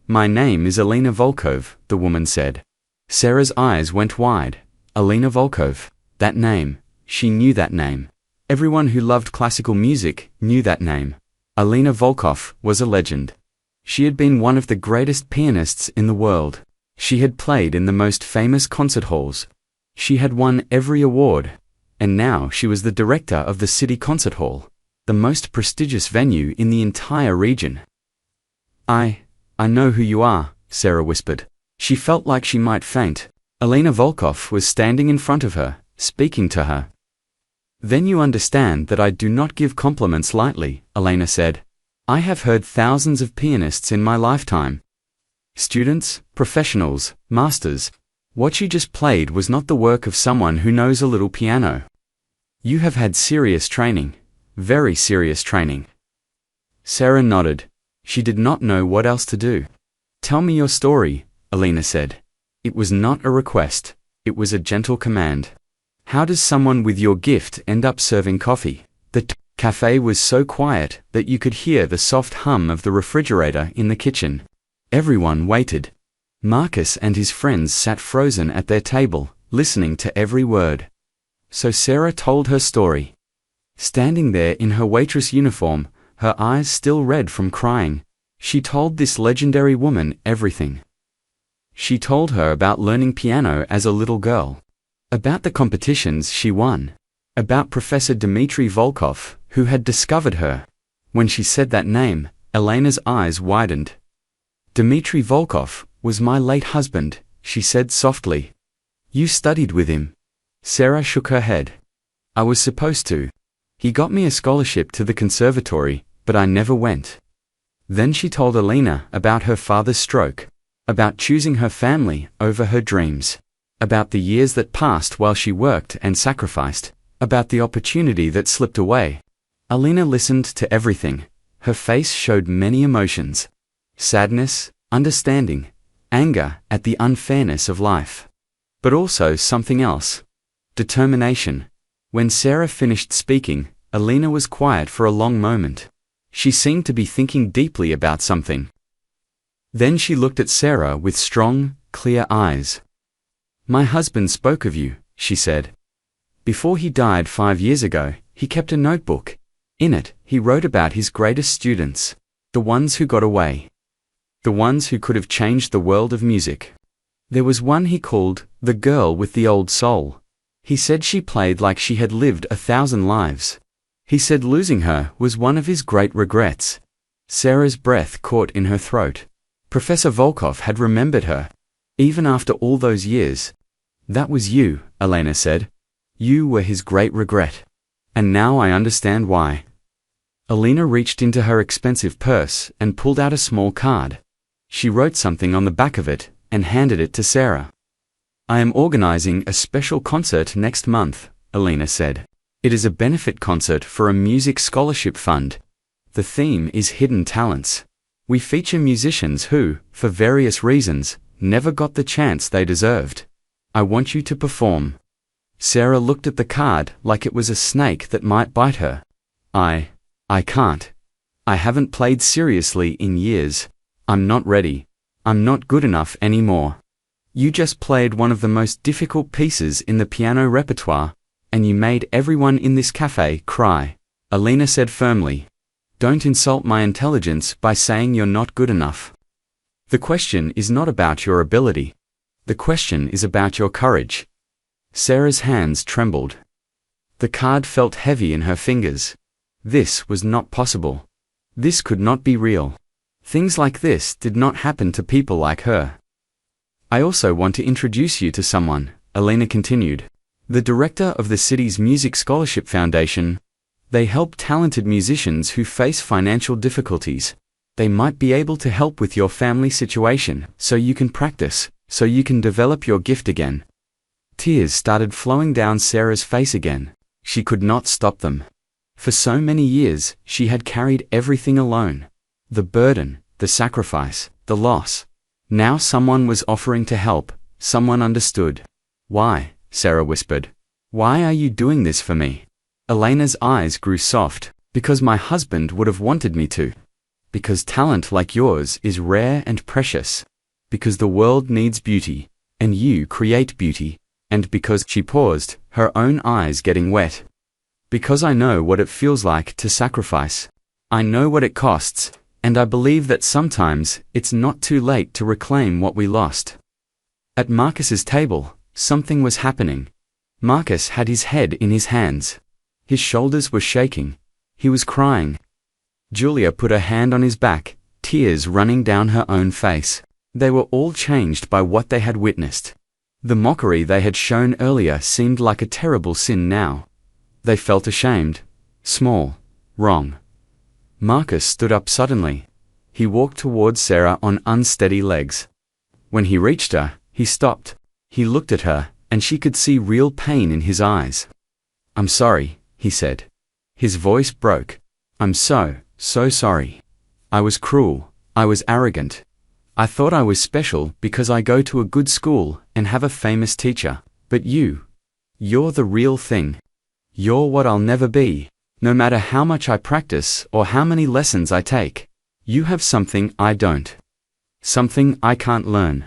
"My name is Alina Volkov," the woman said. Sarah's eyes went wide. Alina Volkov. That name. She knew that name. Everyone who loved classical music knew that name. Alina Volkov was a legend. She had been one of the greatest pianists in the world. She had played in the most famous concert halls. She had won every award. And now she was the director of the City Concert Hall, the most prestigious venue in the entire region. I know who you are," Sarah whispered. She felt like she might faint. Alina Volkov was standing in front of her, speaking to her. "Then you understand that I do not give compliments lightly," Alina said. "I have heard thousands of pianists in my lifetime. Students, professionals, masters. What you just played was not the work of someone who knows a little piano. You have had serious training, very serious training." Sarah nodded. She did not know what else to do. "Tell me your story," Alina said. It was not a request. It was a gentle command. "How does someone with your gift end up serving coffee?" The cafe was so quiet that you could hear the soft hum of the refrigerator in the kitchen. Everyone waited. Marcus and his friends sat frozen at their table, listening to every word. So Sarah told her story. Standing there in her waitress uniform, her eyes still red from crying, she told this legendary woman everything. She told her about learning piano as a little girl, about the competitions she won, about Professor Dmitry Volkov, who had discovered her. When she said that name, Elena's eyes widened. "Dmitry Volkov was my late husband," she said softly. "You studied with him." Sarah shook her head. "I was supposed to. He got me a scholarship to the conservatory, but I never went." Then she told Alina about her father's stroke, about choosing her family over her dreams, about the years that passed while she worked and sacrificed, about the opportunity that slipped away. Alina listened to everything. Her face showed many emotions. Sadness, understanding, anger at the unfairness of life. But also something else. Determination. When Sarah finished speaking, Alina was quiet for a long moment. She seemed to be thinking deeply about something. Then she looked at Sarah with strong, clear eyes. "My husband spoke of you," she said. "Before he died 5 years ago, he kept a notebook. In it, he wrote about his greatest students, the ones who got away, the ones who could have changed the world of music. There was one he called the girl with the old soul. He said she played like she had lived 1,000 lives. He said losing her was one of his great regrets." Sarah's breath caught in her throat. Professor Volkov had remembered her, even after all those years. "That was you," Alina said. "You were his great regret. And now I understand why." Alina reached into her expensive purse and pulled out a small card. She wrote something on the back of it and handed it to Sarah. "I am organizing a special concert next month," Alina said. "It is a benefit concert for a music scholarship fund. The theme is hidden talents. We feature musicians who, for various reasons, never got the chance they deserved. I want you to perform." Sarah looked at the card like it was a snake that might bite her. I can't. I haven't played seriously in years. I'm not ready. I'm not good enough anymore. You just played one of the most difficult pieces in the piano repertoire, and you made everyone in this cafe cry. Alina said firmly. Don't insult my intelligence by saying you're not good enough. The question is not about your ability. The question is about your courage. Sarah's hands trembled. The card felt heavy in her fingers. This was not possible. This could not be real. Things like this did not happen to people like her. I also want to introduce you to someone, Alina continued. The director of the city's Music Scholarship Foundation. They help talented musicians who face financial difficulties. They might be able to help with your family situation, so you can practice, so you can develop your gift again. Tears started flowing down Sarah's face again. She could not stop them. For so many years, she had carried everything alone. The burden, the sacrifice, the loss. Now someone was offering to help, someone understood. Why? Sarah whispered. Why are you doing this for me? Elena's eyes grew soft. Because my husband would have wanted me to. Because talent like yours is rare and precious. Because the world needs beauty, and you create beauty. And because she paused, her own eyes getting wet. Because I know what it feels like to sacrifice. I know what it costs, and I believe that sometimes it's not too late to reclaim what we lost. At Marcus's table, something was happening. Marcus had his head in his hands. His shoulders were shaking. He was crying. Julia put her hand on his back, tears running down her own face. They were all changed by what they had witnessed. The mockery they had shown earlier seemed like a terrible sin now. They felt ashamed, small, wrong. Marcus stood up suddenly. He walked towards Sarah on unsteady legs. When he reached her, he stopped. He looked at her, and she could see real pain in his eyes. I'm sorry, he said. His voice broke. I'm so sorry. I was cruel. I was arrogant. I thought I was special because I go to a good school and have a famous teacher. But you're the real thing. You're what I'll never be, no matter how much I practice or how many lessons I take. You have something I don't. Something I can't learn.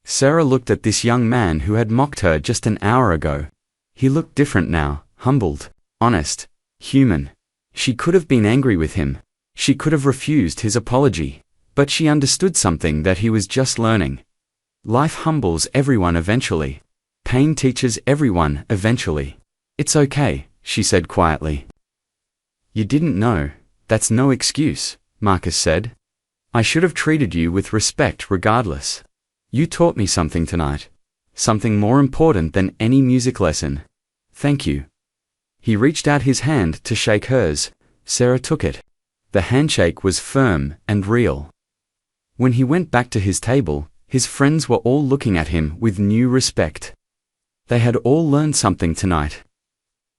Sarah looked at this young man who had mocked her just an hour ago. He looked different now, humbled, honest, human. She could have been angry with him. She could have refused his apology. But she understood something that he was just learning. Life humbles everyone eventually. Pain teaches everyone eventually. It's okay, she said quietly. You didn't know. That's no excuse, Marcus said. I should have treated you with respect regardless. You taught me something tonight. Something more important than any music lesson. Thank you. He reached out his hand to shake hers. Sarah took it. The handshake was firm and real. When he went back to his table, his friends were all looking at him with new respect. They had all learned something tonight.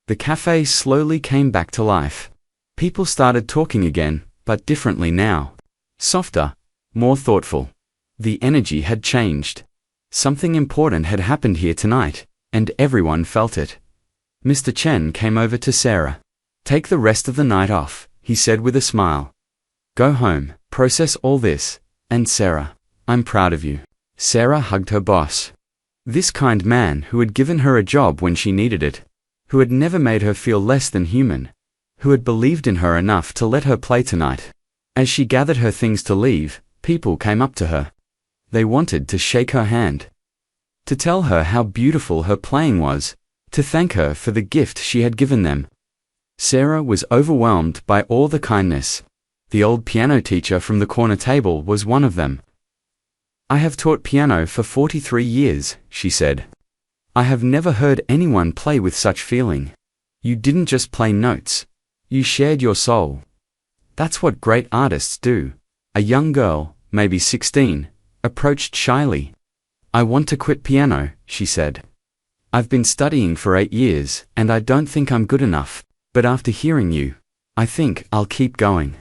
The cafe slowly came back to life. People started talking again, but differently now. Softer, more thoughtful. The energy had changed. Something important had happened here tonight, and everyone felt it. Mr. Chen came over to Sarah. Take the rest of the night off, he said with a smile. Go home, process all this. And Sarah, I'm proud of you. Sarah hugged her boss. This kind man who had given her a job when she needed it, who had never made her feel less than human, who had believed in her enough to let her play tonight. As she gathered her things to leave, people came up to her. They wanted to shake her hand, to tell her how beautiful her playing was, to thank her for the gift she had given them. Sarah was overwhelmed by all the kindness. The old piano teacher from the corner table was one of them. I have taught piano for 43 years, she said. I have never heard anyone play with such feeling. You didn't just play notes. You shared your soul. That's what great artists do. A young girl, maybe 16, approached shyly. I want to quit piano, she said. I've been studying for 8 years, and I don't think I'm good enough, but after hearing you, I think I'll keep going.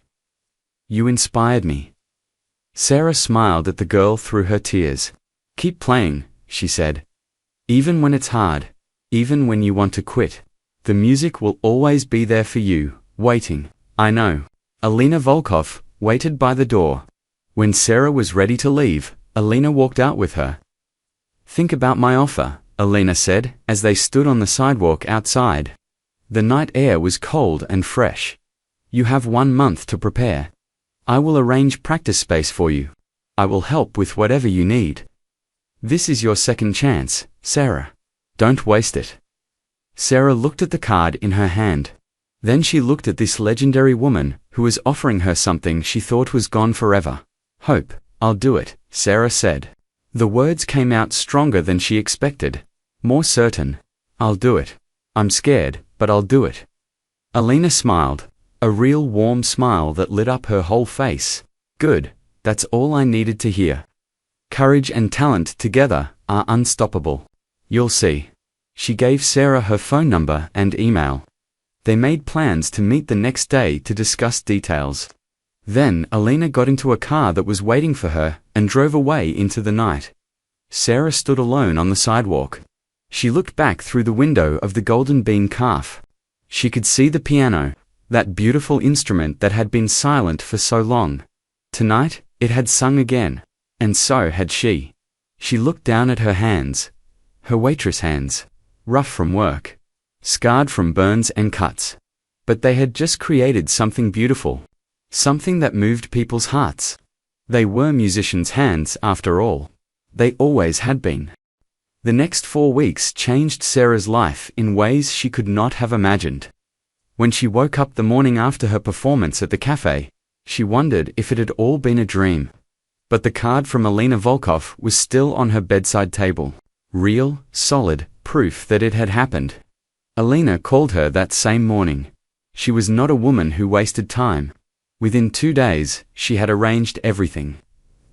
You inspired me. Sarah smiled at the girl through her tears. Keep playing, she said. Even when it's hard, even when you want to quit, the music will always be there for you, waiting. I know. Alina Volkov waited by the door. When Sarah was ready to leave, Alina walked out with her. Think about my offer, Alina said, as they stood on the sidewalk outside. The night air was cold and fresh. You have 1 month to prepare. I will arrange practice space for you. I will help with whatever you need. This is your second chance, Sarah. Don't waste it. Sarah looked at the card in her hand. Then she looked at this legendary woman who was offering her something she thought was gone forever. Hope, I'll do it, Sarah said. The words came out stronger than she expected. More certain. I'll do it. I'm scared, but I'll do it. Alina smiled, a real warm smile that lit up her whole face. Good, that's all I needed to hear. Courage and talent together are unstoppable. You'll see. She gave Sarah her phone number and email. They made plans to meet the next day to discuss details. Then Alina got into a car that was waiting for her and drove away into the night. Sarah stood alone on the sidewalk. She looked back through the window of the Golden Bean Calf. She could see the piano, that beautiful instrument that had been silent for so long. Tonight, it had sung again, and so had she. She looked down at her hands, her waitress hands, rough from work, scarred from burns and cuts. But they had just created something beautiful, something that moved people's hearts. They were musicians' hands after all. They always had been. The next 4 weeks changed Sarah's life in ways she could not have imagined. When she woke up the morning after her performance at the cafe, she wondered if it had all been a dream. But the card from Alina Volkov was still on her bedside table. Real, solid, proof that it had happened. Alina called her that same morning. She was not a woman who wasted time. Within 2 days, she had arranged everything.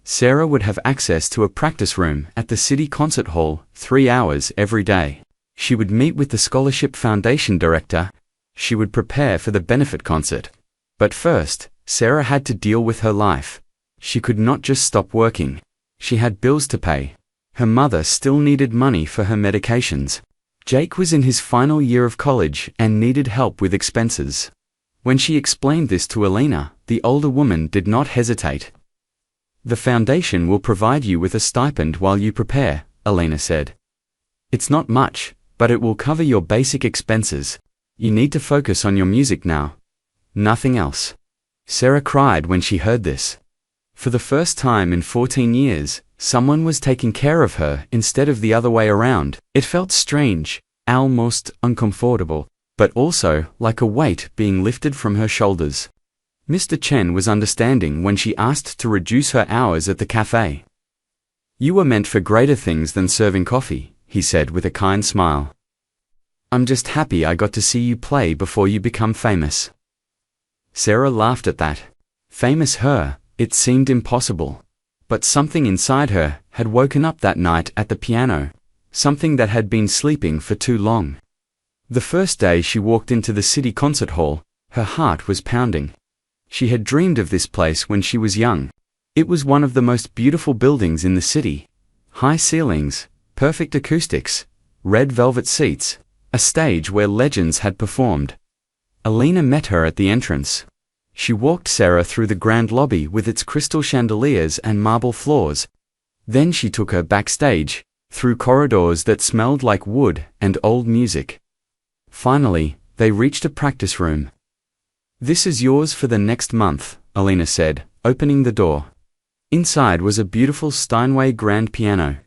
Sarah would have access to a practice room at the city concert hall 3 hours every day. She would meet with the Scholarship Foundation director. She would prepare for the benefit concert. But first, Sarah had to deal with her life. She could not just stop working. She had bills to pay. Her mother still needed money for her medications. Jake was in his final year of college and needed help with expenses. When she explained this to Alina, the older woman did not hesitate. The foundation will provide you with a stipend while you prepare, Alina said. It's not much, but it will cover your basic expenses. You need to focus on your music now. Nothing else. Sarah cried when she heard this. For the first time in 14 years, someone was taking care of her instead of the other way around. It felt strange, almost uncomfortable, but also like a weight being lifted from her shoulders. Mr. Chen was understanding when she asked to reduce her hours at the cafe. You were meant for greater things than serving coffee, he said with a kind smile. I'm just happy I got to see you play before you become famous. Sarah laughed at that. Famous her, it seemed impossible. But something inside her had woken up that night at the piano, something that had been sleeping for too long. The first day she walked into the city concert hall, her heart was pounding. She had dreamed of this place when she was young. It was one of the most beautiful buildings in the city. High ceilings, perfect acoustics, red velvet seats, a stage where legends had performed. Alina met her at the entrance. She walked Sarah through the grand lobby with its crystal chandeliers and marble floors. Then she took her backstage, through corridors that smelled like wood and old music. Finally, they reached a practice room. This is yours for the next month, Alina said, opening the door. Inside was a beautiful Steinway grand piano.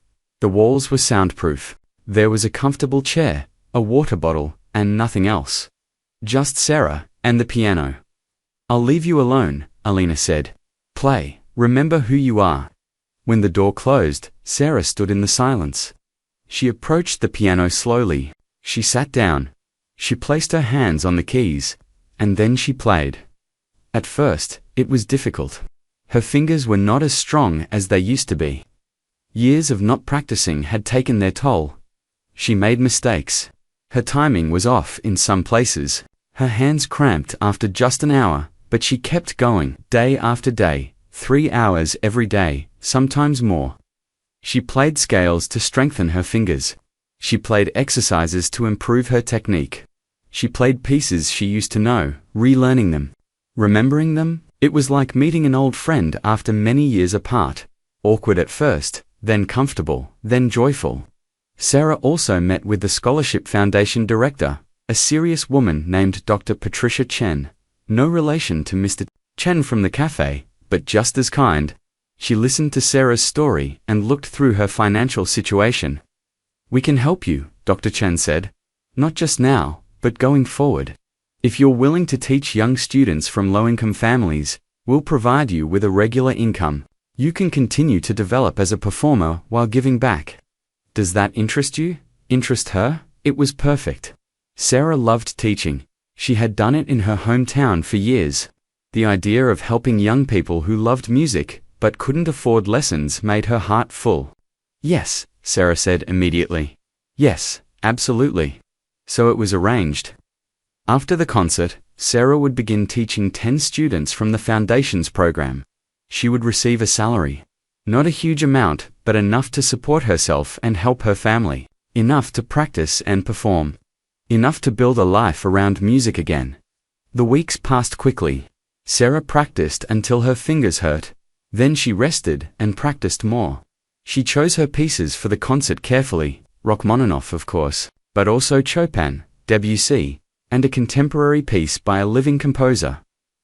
The walls were soundproof. There was a comfortable chair, a water bottle, and nothing else. Just Sarah and the piano. I'll leave you alone, Alina said. Play, remember who you are. When the door closed, Sarah stood in the silence. She approached the piano slowly. She sat down. She placed her hands on the keys. And then she played. At first, it was difficult. Her fingers were not as strong as they used to be. Years of not practicing had taken their toll. She made mistakes. Her timing was off in some places. Her hands cramped after just an hour, but she kept going, day after day, 3 hours every day, sometimes more. She played scales to strengthen her fingers. She played exercises to improve her technique. She played pieces she used to know, relearning them. Remembering them, it was like meeting an old friend after many years apart. Awkward at first, then comfortable, then joyful. Sarah also met with the Scholarship Foundation director, a serious woman named Dr. Patricia Chen, no relation to Mr. Chen from the cafe, but just as kind. She listened to Sarah's story and looked through her financial situation. "We can help you," Dr. Chen said. "Not just now, but going forward. If you're willing to teach young students from low-income families, we'll provide you with a regular income. You can continue to develop as a performer while giving back." Does that interest you? Interest her? It was perfect. Sarah loved teaching. She had done it in her hometown for years. The idea of helping young people who loved music but couldn't afford lessons made her heart full. "Yes," Sarah said immediately. "Yes, absolutely." So it was arranged. After the concert, Sarah would begin teaching 10 students from the Foundation's program. She would receive a salary. Not a huge amount, but enough to support herself and help her family. Enough to practice and perform. Enough to build a life around music again. The weeks passed quickly. Sarah practiced until her fingers hurt. Then she rested and practiced more. She chose her pieces for the concert carefully, Rachmaninoff of course, but also Chopin, Debussy, and a contemporary piece by a living composer.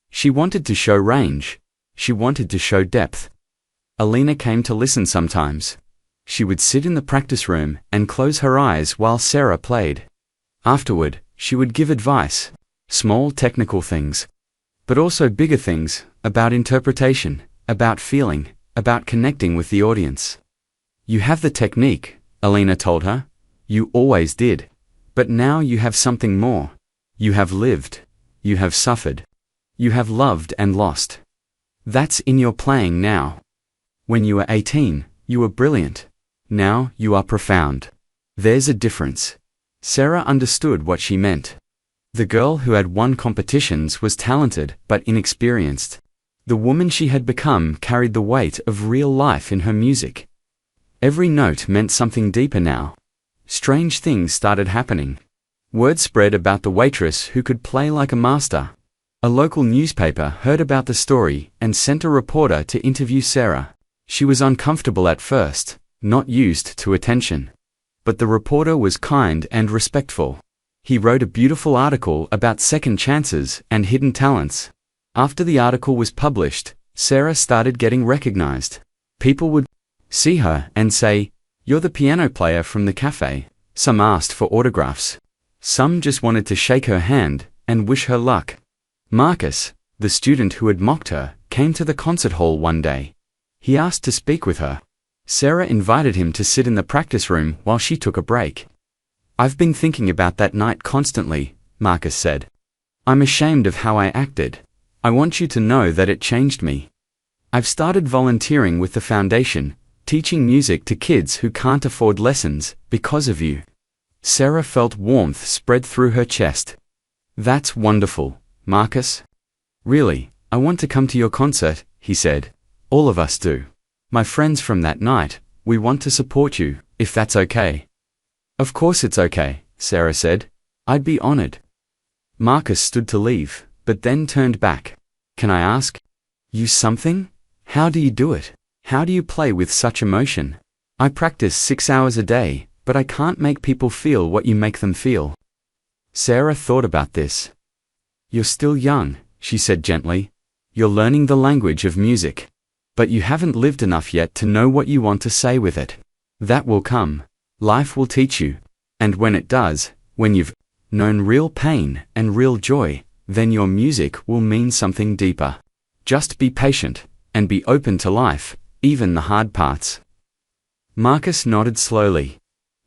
She wanted to show range. She wanted to show depth. Alina came to listen sometimes. She would sit in the practice room and close her eyes while Sarah played. Afterward, she would give advice, small technical things, but also bigger things, about interpretation, about feeling, about connecting with the audience. "You have the technique," Alina told her. "You always did. But now you have something more. You have lived. You have suffered. You have loved and lost. That's in your playing now. When you were 18, you were brilliant. Now you are profound. There's a difference." Sarah understood what she meant. The girl who had won competitions was talented but inexperienced. The woman she had become carried the weight of real life in her music. Every note meant something deeper now. Strange things started happening. Word spread about the waitress who could play like a master. A local newspaper heard about the story and sent a reporter to interview Sarah. She was uncomfortable at first, not used to attention. But the reporter was kind and respectful. He wrote a beautiful article about second chances and hidden talents. After the article was published, Sarah started getting recognized. People would see her and say, "You're the piano player from the cafe." Some asked for autographs. Some just wanted to shake her hand and wish her luck. Marcus, the student who had mocked her, came to the concert hall one day. He asked to speak with her. Sarah invited him to sit in the practice room while she took a break. "I've been thinking about that night constantly," Marcus said. "I'm ashamed of how I acted. I want you to know that it changed me. I've started volunteering with the foundation, teaching music to kids who can't afford lessons, because of you." Sarah felt warmth spread through her chest. "That's wonderful, Marcus. Really, I want to come to your concert," he said. "All of us do. My friends from that night, we want to support you, if that's okay." "Of course it's okay," Sarah said. "I'd be honored." Marcus stood to leave, but then turned back. "Can I ask you something? How do you do it? How do you play with such emotion? I practice 6 hours a day, but I can't make people feel what you make them feel." Sarah thought about this. "You're still young," she said gently. "You're learning the language of music. But you haven't lived enough yet to know what you want to say with it. That will come. Life will teach you. And when it does, when you've known real pain and real joy, then your music will mean something deeper. Just be patient, and be open to life, even the hard parts." Marcus nodded slowly.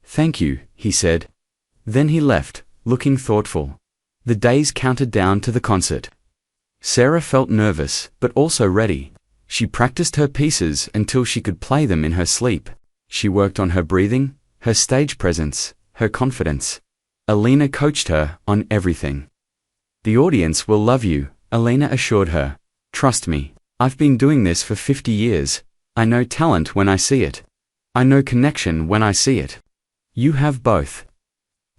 "Thank you," he said. Then he left, looking thoughtful. The days counted down to the concert. Sarah felt nervous, but also ready. She practiced her pieces until she could play them in her sleep. She worked on her breathing, her stage presence, her confidence. Alina coached her on everything. "The audience will love you," Alina assured her. "Trust me, I've been doing this for 50 years. I know talent when I see it. I know connection when I see it. You have both."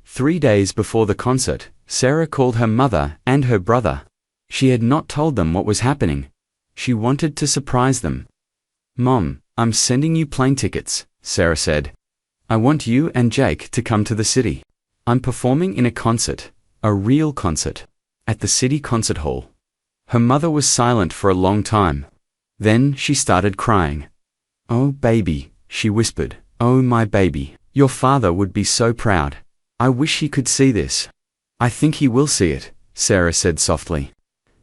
3 days before the concert, Sarah called her mother and her brother. She had not told them what was happening. She wanted to surprise them. "Mom, I'm sending you plane tickets," Sarah said. I want you and Jake to come to the city. I'm performing in a concert, a real concert, at the city concert hall." Her mother was silent for a long time. Then she started crying. "Oh, baby," she whispered. "Oh, my baby. Your father would be so proud. I wish he could see this." "I think he will see it," Sarah said softly.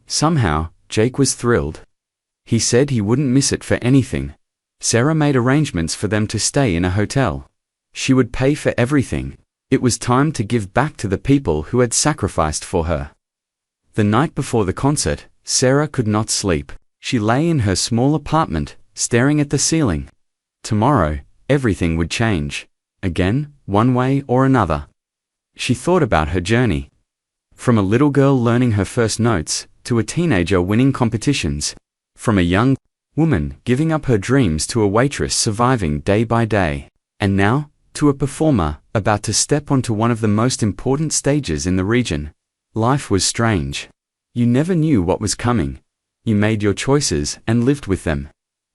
Somehow, Jake was thrilled. He said he wouldn't miss it for anything. Sarah made arrangements for them to stay in a hotel. She would pay for everything. It was time to give back to the people who had sacrificed for her. The night before the concert, Sarah could not sleep. She lay in her small apartment, staring at the ceiling. Tomorrow, everything would change. Again, one way or another. She thought about her journey. From a little girl learning her first notes, to a teenager winning competitions. From a young woman giving up her dreams to a waitress surviving day by day. And now, to a performer about to step onto one of the most important stages in the region. Life was strange. You never knew what was coming. You made your choices and lived with them.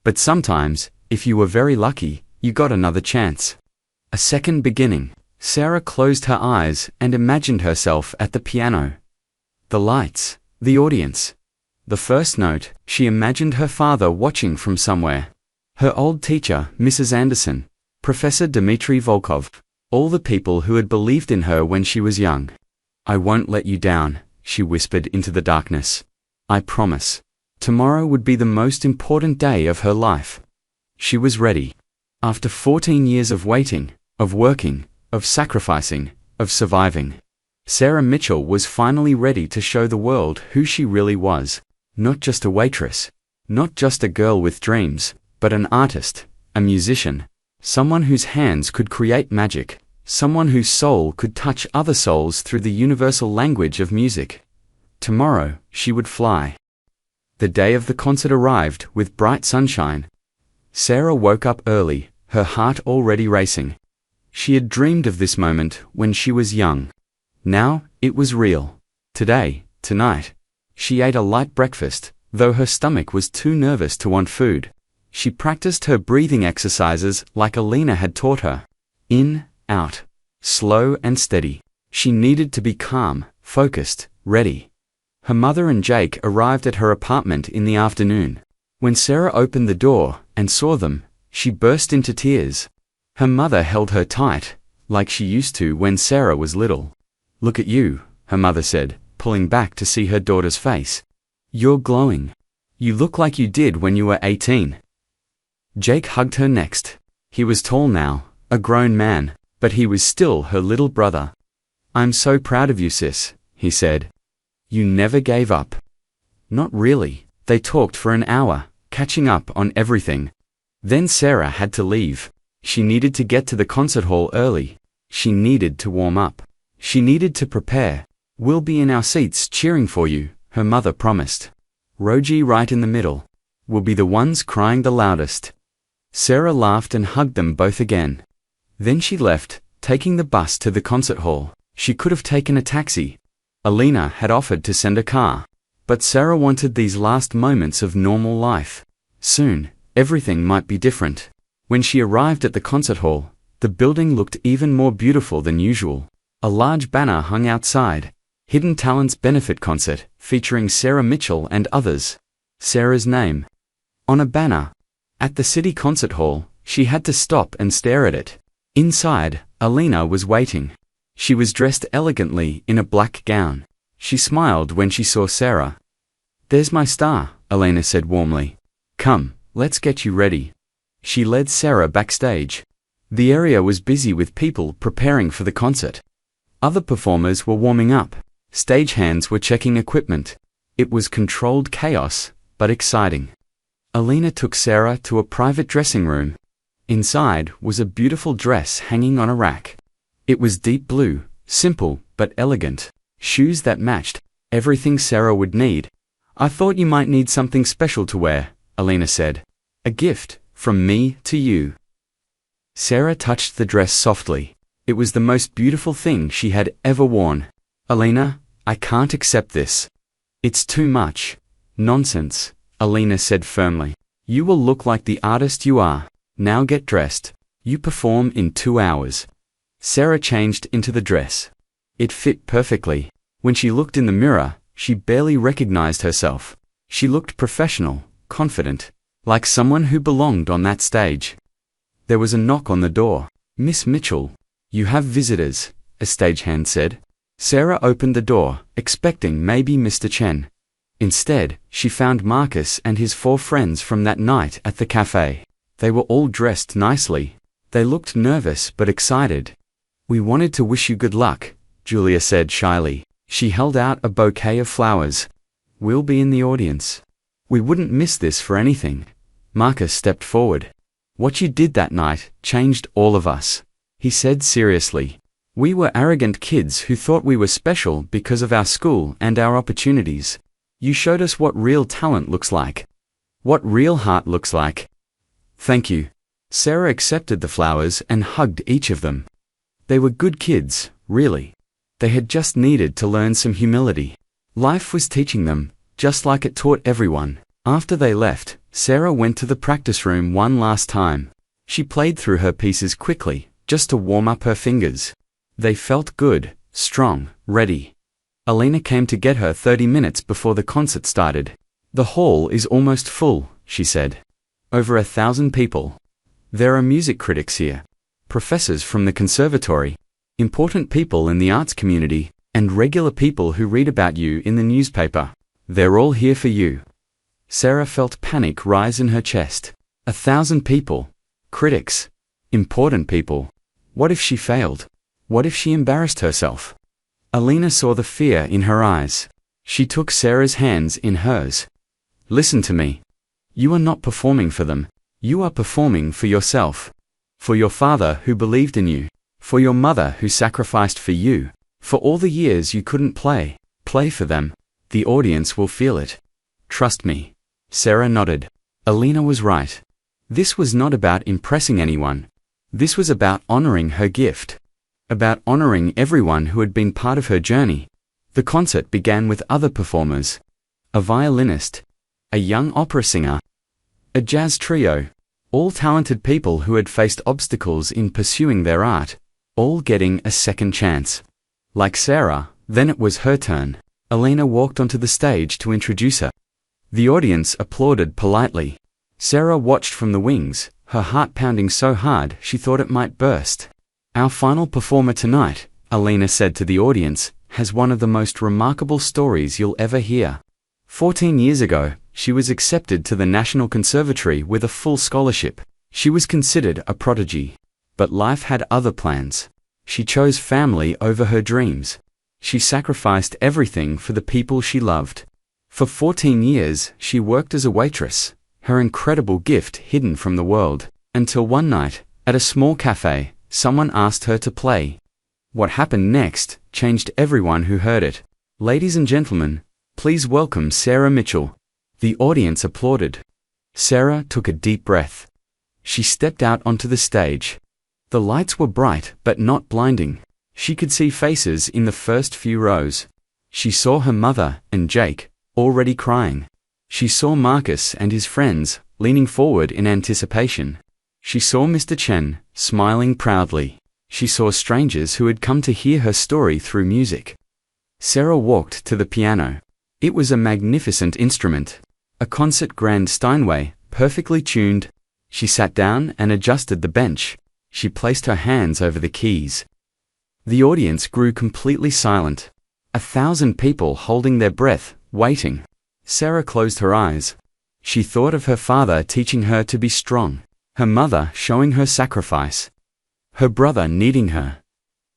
But sometimes, if you were very lucky, you got another chance. A second beginning. Sarah closed her eyes and imagined herself at the piano. The lights, the audience. The first note, she imagined her father watching from somewhere. Her old teacher, Mrs. Anderson, Professor Dmitry Volkov, all the people who had believed in her when she was young. "I won't let you down," she whispered into the darkness. "I promise." Tomorrow would be the most important day of her life. She was ready. After 14 years of waiting, of working, of sacrificing, of surviving, Sarah Mitchell was finally ready to show the world who she really was. Not just a waitress, not just a girl with dreams, but an artist, a musician, someone whose hands could create magic, someone whose soul could touch other souls through the universal language of music. Tomorrow, she would fly. The day of the concert arrived with bright sunshine. Sarah woke up early, her heart already racing. She had dreamed of this moment when she was young. Now, it was real. Today, tonight. She ate a light breakfast, though her stomach was too nervous to want food. She practiced her breathing exercises like Alina had taught her. In, out. Slow and steady. She needed to be calm, focused, ready. Her mother and Jake arrived at her apartment in the afternoon. When Sarah opened the door and saw them, she burst into tears. Her mother held her tight, like she used to when Sarah was little. "Look at you," her mother said, pulling back to see her daughter's face. "You're glowing. You look like you did when you were 18. Jake hugged her next. He was tall now, a grown man, but he was still her little brother. "I'm so proud of you, sis," he said. "You never gave up." Not really. They talked for an hour, catching up on everything. Then Sarah had to leave. She needed to get to the concert hall early. She needed to warm up. She needed to prepare. "We'll be in our seats cheering for you," her mother promised. "Roji right in the middle. We'll be the ones crying the loudest." Sarah laughed and hugged them both again. Then she left, taking the bus to the concert hall. She could have taken a taxi. Alina had offered to send a car. But Sarah wanted these last moments of normal life. Soon, everything might be different. When she arrived at the concert hall, the building looked even more beautiful than usual. A large banner hung outside. Hidden Talents Benefit Concert, featuring Sarah Mitchell and others. Sarah's name. On a banner. At the city concert hall, she had to stop and stare at it. Inside, Alina was waiting. She was dressed elegantly in a black gown. She smiled when she saw Sarah. "There's my star," Alina said warmly. "Come, let's get you ready." She led Sarah backstage. The area was busy with people preparing for the concert. Other performers were warming up. Stagehands were checking equipment. It was controlled chaos, but exciting. Alina took Sarah to a private dressing room. Inside was a beautiful dress hanging on a rack. It was deep blue, simple but elegant. Shoes that matched, everything Sarah would need. "I thought you might need something special to wear," Alina said. "A gift, from me to you." Sarah touched the dress softly. It was the most beautiful thing she had ever worn. "Alina, I can't accept this. It's too much." "Nonsense," Alina said firmly. "You will look like the artist you are. Now get dressed. You perform in 2 hours. Sarah changed into the dress. It fit perfectly. When she looked in the mirror, she barely recognized herself. She looked professional, confident, like someone who belonged on that stage. There was a knock on the door. "Miss Mitchell, you have visitors," a stagehand said. Sarah opened the door, expecting maybe Mr. Chen. Instead, she found Marcus and his 4 friends from that night at the cafe. They were all dressed nicely. They looked nervous but excited. "We wanted to wish you good luck," Julia said shyly. She held out a bouquet of flowers. "We'll be in the audience. We wouldn't miss this for anything." Marcus stepped forward. "What you did that night changed all of us," he said seriously. "We were arrogant kids who thought we were special because of our school and our opportunities. You showed us what real talent looks like. What real heart looks like." "Thank you." Sarah accepted the flowers and hugged each of them. They were good kids, really. They had just needed to learn some humility. Life was teaching them, just like it taught everyone. After they left, Sarah went to the practice room one last time. She played through her pieces quickly, just to warm up her fingers. They felt good, strong, ready. Alina came to get her 30 minutes before the concert started. "The hall is almost full," she said. "Over 1,000 people. There are music critics here, professors from the conservatory, important people in the arts community, and regular people who read about you in the newspaper. They're all here for you." Sarah felt panic rise in her chest. 1,000 people. Critics. Important people. What if she failed? What if she embarrassed herself? Alina saw the fear in her eyes. She took Sarah's hands in hers. "Listen to me. You are not performing for them. You are performing for yourself. For your father who believed in you. For your mother who sacrificed for you. For all the years you couldn't play. Play for them. The audience will feel it. Trust me." Sarah nodded. Alina was right. This was not about impressing anyone. This was about honoring her gift. About honoring everyone who had been part of her journey. The concert began with other performers. A violinist. A young opera singer. A jazz trio. All talented people who had faced obstacles in pursuing their art. All getting a second chance. Like Sarah, then it was her turn. Alina walked onto the stage to introduce her. The audience applauded politely. Sarah watched from the wings, her heart pounding so hard she thought it might burst. "Our final performer tonight," Alina said to the audience, "has one of the most remarkable stories you'll ever hear. 14 years ago, she was accepted to the National Conservatory with a full scholarship. She was considered a prodigy. But life had other plans. She chose family over her dreams. She sacrificed everything for the people she loved. For 14 years, she worked as a waitress, her incredible gift hidden from the world, until one night, at a small cafe, someone asked her to play. What happened next changed everyone who heard it. Ladies and gentlemen, please welcome Sarah Mitchell." The audience applauded. Sarah took a deep breath. She stepped out onto the stage. The lights were bright but not blinding. She could see faces in the first few rows. She saw her mother and Jake, already crying. She saw Marcus and his friends, leaning forward in anticipation. She saw Mr. Chen, smiling proudly. She saw strangers who had come to hear her story through music. Sarah walked to the piano. It was a magnificent instrument. A concert grand Steinway, perfectly tuned. She sat down and adjusted the bench. She placed her hands over the keys. The audience grew completely silent. 1,000 people holding their breath, waiting. Sarah closed her eyes. She thought of her father teaching her to be strong, her mother showing her sacrifice, her brother needing her,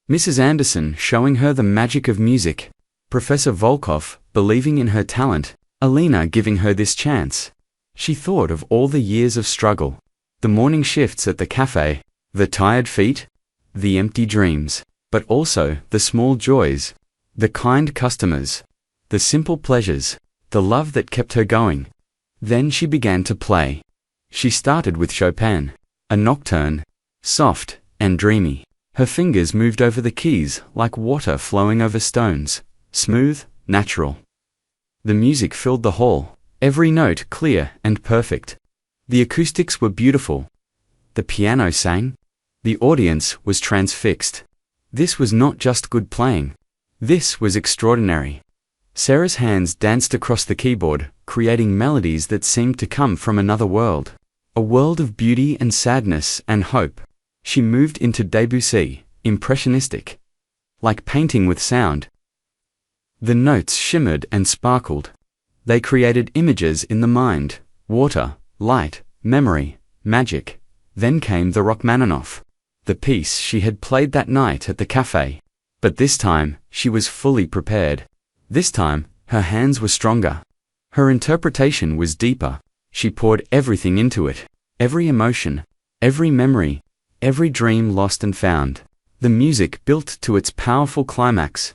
Mrs. Anderson showing her the magic of music, Professor Volkov believing in her talent, Alina giving her this chance. She thought of all the years of struggle, the morning shifts at the cafe, the tired feet, the empty dreams, but also the small joys, the kind customers, the simple pleasures, the love that kept her going. Then she began to play. She started with Chopin, a nocturne, soft and dreamy. Her fingers moved over the keys like water flowing over stones, smooth, natural. The music filled the hall, every note clear and perfect. The acoustics were beautiful. The piano sang. The audience was transfixed. This was not just good playing. This was extraordinary. Sarah's hands danced across the keyboard, creating melodies that seemed to come from another world. A world of beauty and sadness and hope. She moved into Debussy, impressionistic. Like painting with sound. The notes shimmered and sparkled. They created images in the mind: water, light, memory, magic. Then came the Rachmaninoff, the piece she had played that night at the cafe. But this time, she was fully prepared. This time, her hands were stronger. Her interpretation was deeper. She poured everything into it. Every emotion, every memory, every dream lost and found. The music built to its powerful climax.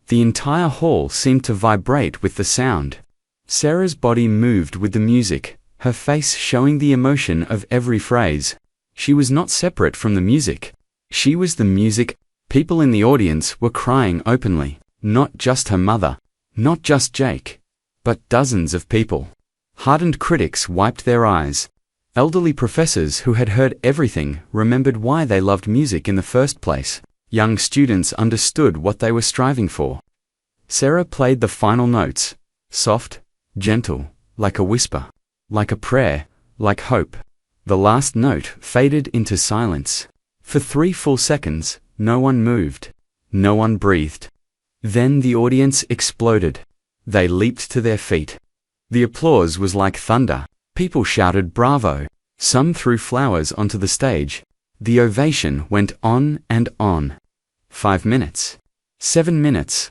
The entire hall seemed to vibrate with the sound. Sarah's body moved with the music, her face showing the emotion of every phrase. She was not separate from the music. She was the music. People in the audience were crying openly. Not just her mother, not just Jake, but dozens of people. Hardened critics wiped their eyes. Elderly professors who had heard everything remembered why they loved music in the first place. Young students understood what they were striving for. Sarah played the final notes, soft, gentle, like a whisper, like a prayer, like hope. The last note faded into silence. For 3 full seconds, no one moved. No one breathed. Then the audience exploded. They leaped to their feet. The applause was like thunder. People shouted bravo. Some threw flowers onto the stage. The ovation went on and on. 5 minutes. 7 minutes.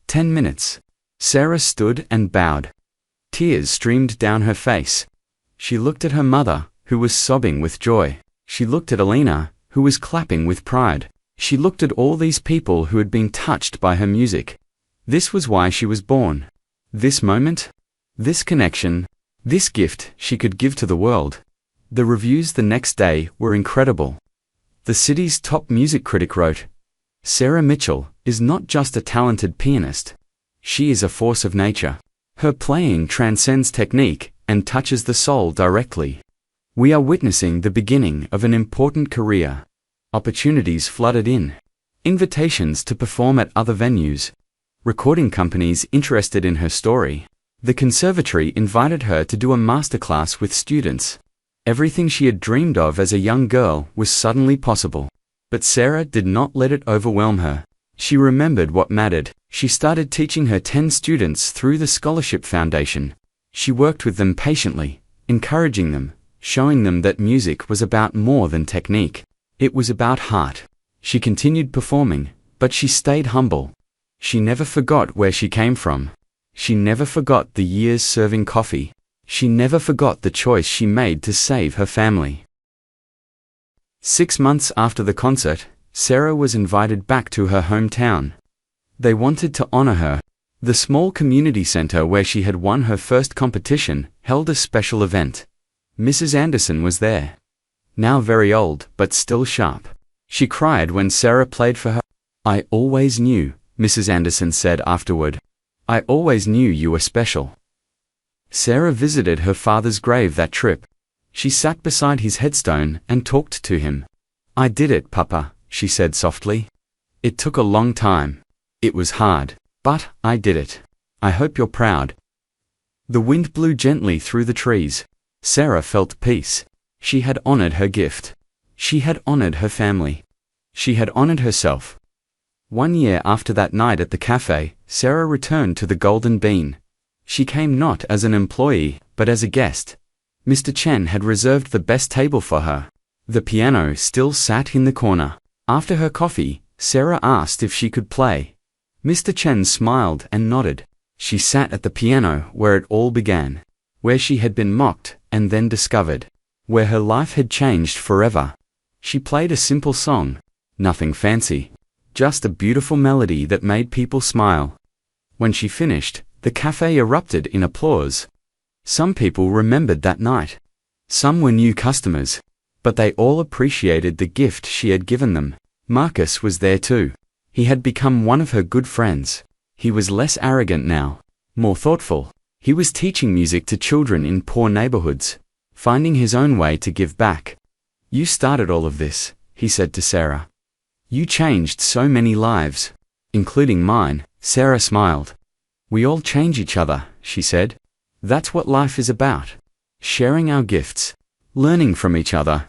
10 minutes. Sarah stood and bowed. Tears streamed down her face. She looked at her mother, who was sobbing with joy. She looked at Alina, who was clapping with pride. She looked at all these people who had been touched by her music. This was why she was born. This moment, this connection, this gift she could give to the world. The reviews the next day were incredible. The city's top music critic wrote, "Sarah Mitchell is not just a talented pianist. She is a force of nature. Her playing transcends technique and touches the soul directly. We are witnessing the beginning of an important career." Opportunities flooded in. Invitations to perform at other venues. Recording companies interested in her story. The conservatory invited her to do a masterclass with students. Everything she had dreamed of as a young girl was suddenly possible. But Sarah did not let it overwhelm her. She remembered what mattered. She started teaching her 10 students through the Scholarship Foundation. She worked with them patiently, encouraging them, showing them that music was about more than technique. It was about heart. She continued performing, but she stayed humble. She never forgot where she came from. She never forgot the years serving coffee. She never forgot the choice she made to save her family. 6 months after the concert, Sarah was invited back to her hometown. They wanted to honor her. The small community center where she had won her first competition held a special event. Mrs. Anderson was there. Now very old, but still sharp. She cried when Sarah played for her. "I always knew," Mrs. Anderson said afterward. "I always knew you were special." Sarah visited her father's grave that trip. She sat beside his headstone and talked to him. "I did it, Papa," she said softly. "It took a long time. It was hard, but I did it. I hope you're proud." The wind blew gently through the trees. Sarah felt peace. She had honored her gift. She had honored her family. She had honored herself. 1 year after that night at the cafe, Sarah returned to the Golden Bean. She came not as an employee, but as a guest. Mr. Chen had reserved the best table for her. The piano still sat in the corner. After her coffee, Sarah asked if she could play. Mr. Chen smiled and nodded. She sat at the piano where it all began, where she had been mocked and then discovered, where her life had changed forever. She played a simple song, nothing fancy, just a beautiful melody that made people smile. When she finished, the cafe erupted in applause. Some people remembered that night. Some were new customers, but they all appreciated the gift she had given them. Marcus was there too. He had become one of her good friends. He was less arrogant now, more thoughtful. He was teaching music to children in poor neighborhoods, finding his own way to give back. "You started all of this," he said to Sarah. You changed so many lives, including mine. Sarah smiled. We all change each other, she said. That's what life is about. Sharing our gifts, learning from each other,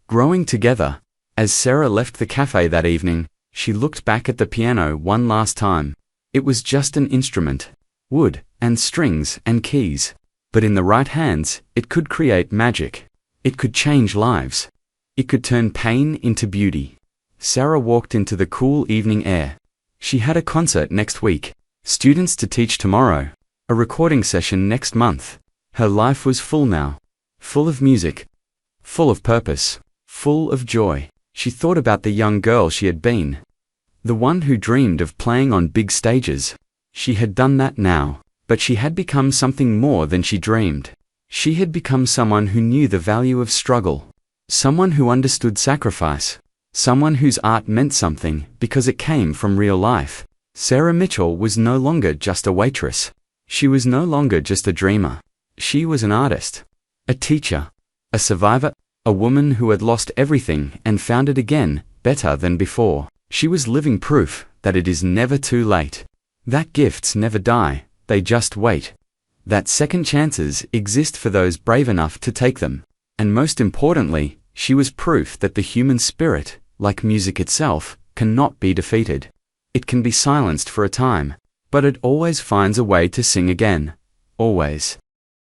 growing together. As Sarah left the cafe that evening, she looked back at the piano one last time. It was just an instrument, wood and strings and keys. But in the right hands, it could create magic. It could change lives. It could turn pain into beauty. Sarah walked into the cool evening air. She had a concert next week, students to teach tomorrow, a recording session next month. Her life was full now. Full of music. Full of purpose. Full of joy. She thought about the young girl she had been. The one who dreamed of playing on big stages. She had done that now, but she had become something more than she dreamed. She had become someone who knew the value of struggle. Someone who understood sacrifice. Someone whose art meant something because it came from real life. Sarah Mitchell was no longer just a waitress. She was no longer just a dreamer. She was an artist. A teacher. A survivor. A woman who had lost everything and found it again, better than before. She was living proof that it is never too late. That gifts never die, they just wait. That second chances exist for those brave enough to take them. And most importantly, she was proof that the human spirit, like music itself, cannot be defeated. It can be silenced for a time, but it always finds a way to sing again. Always.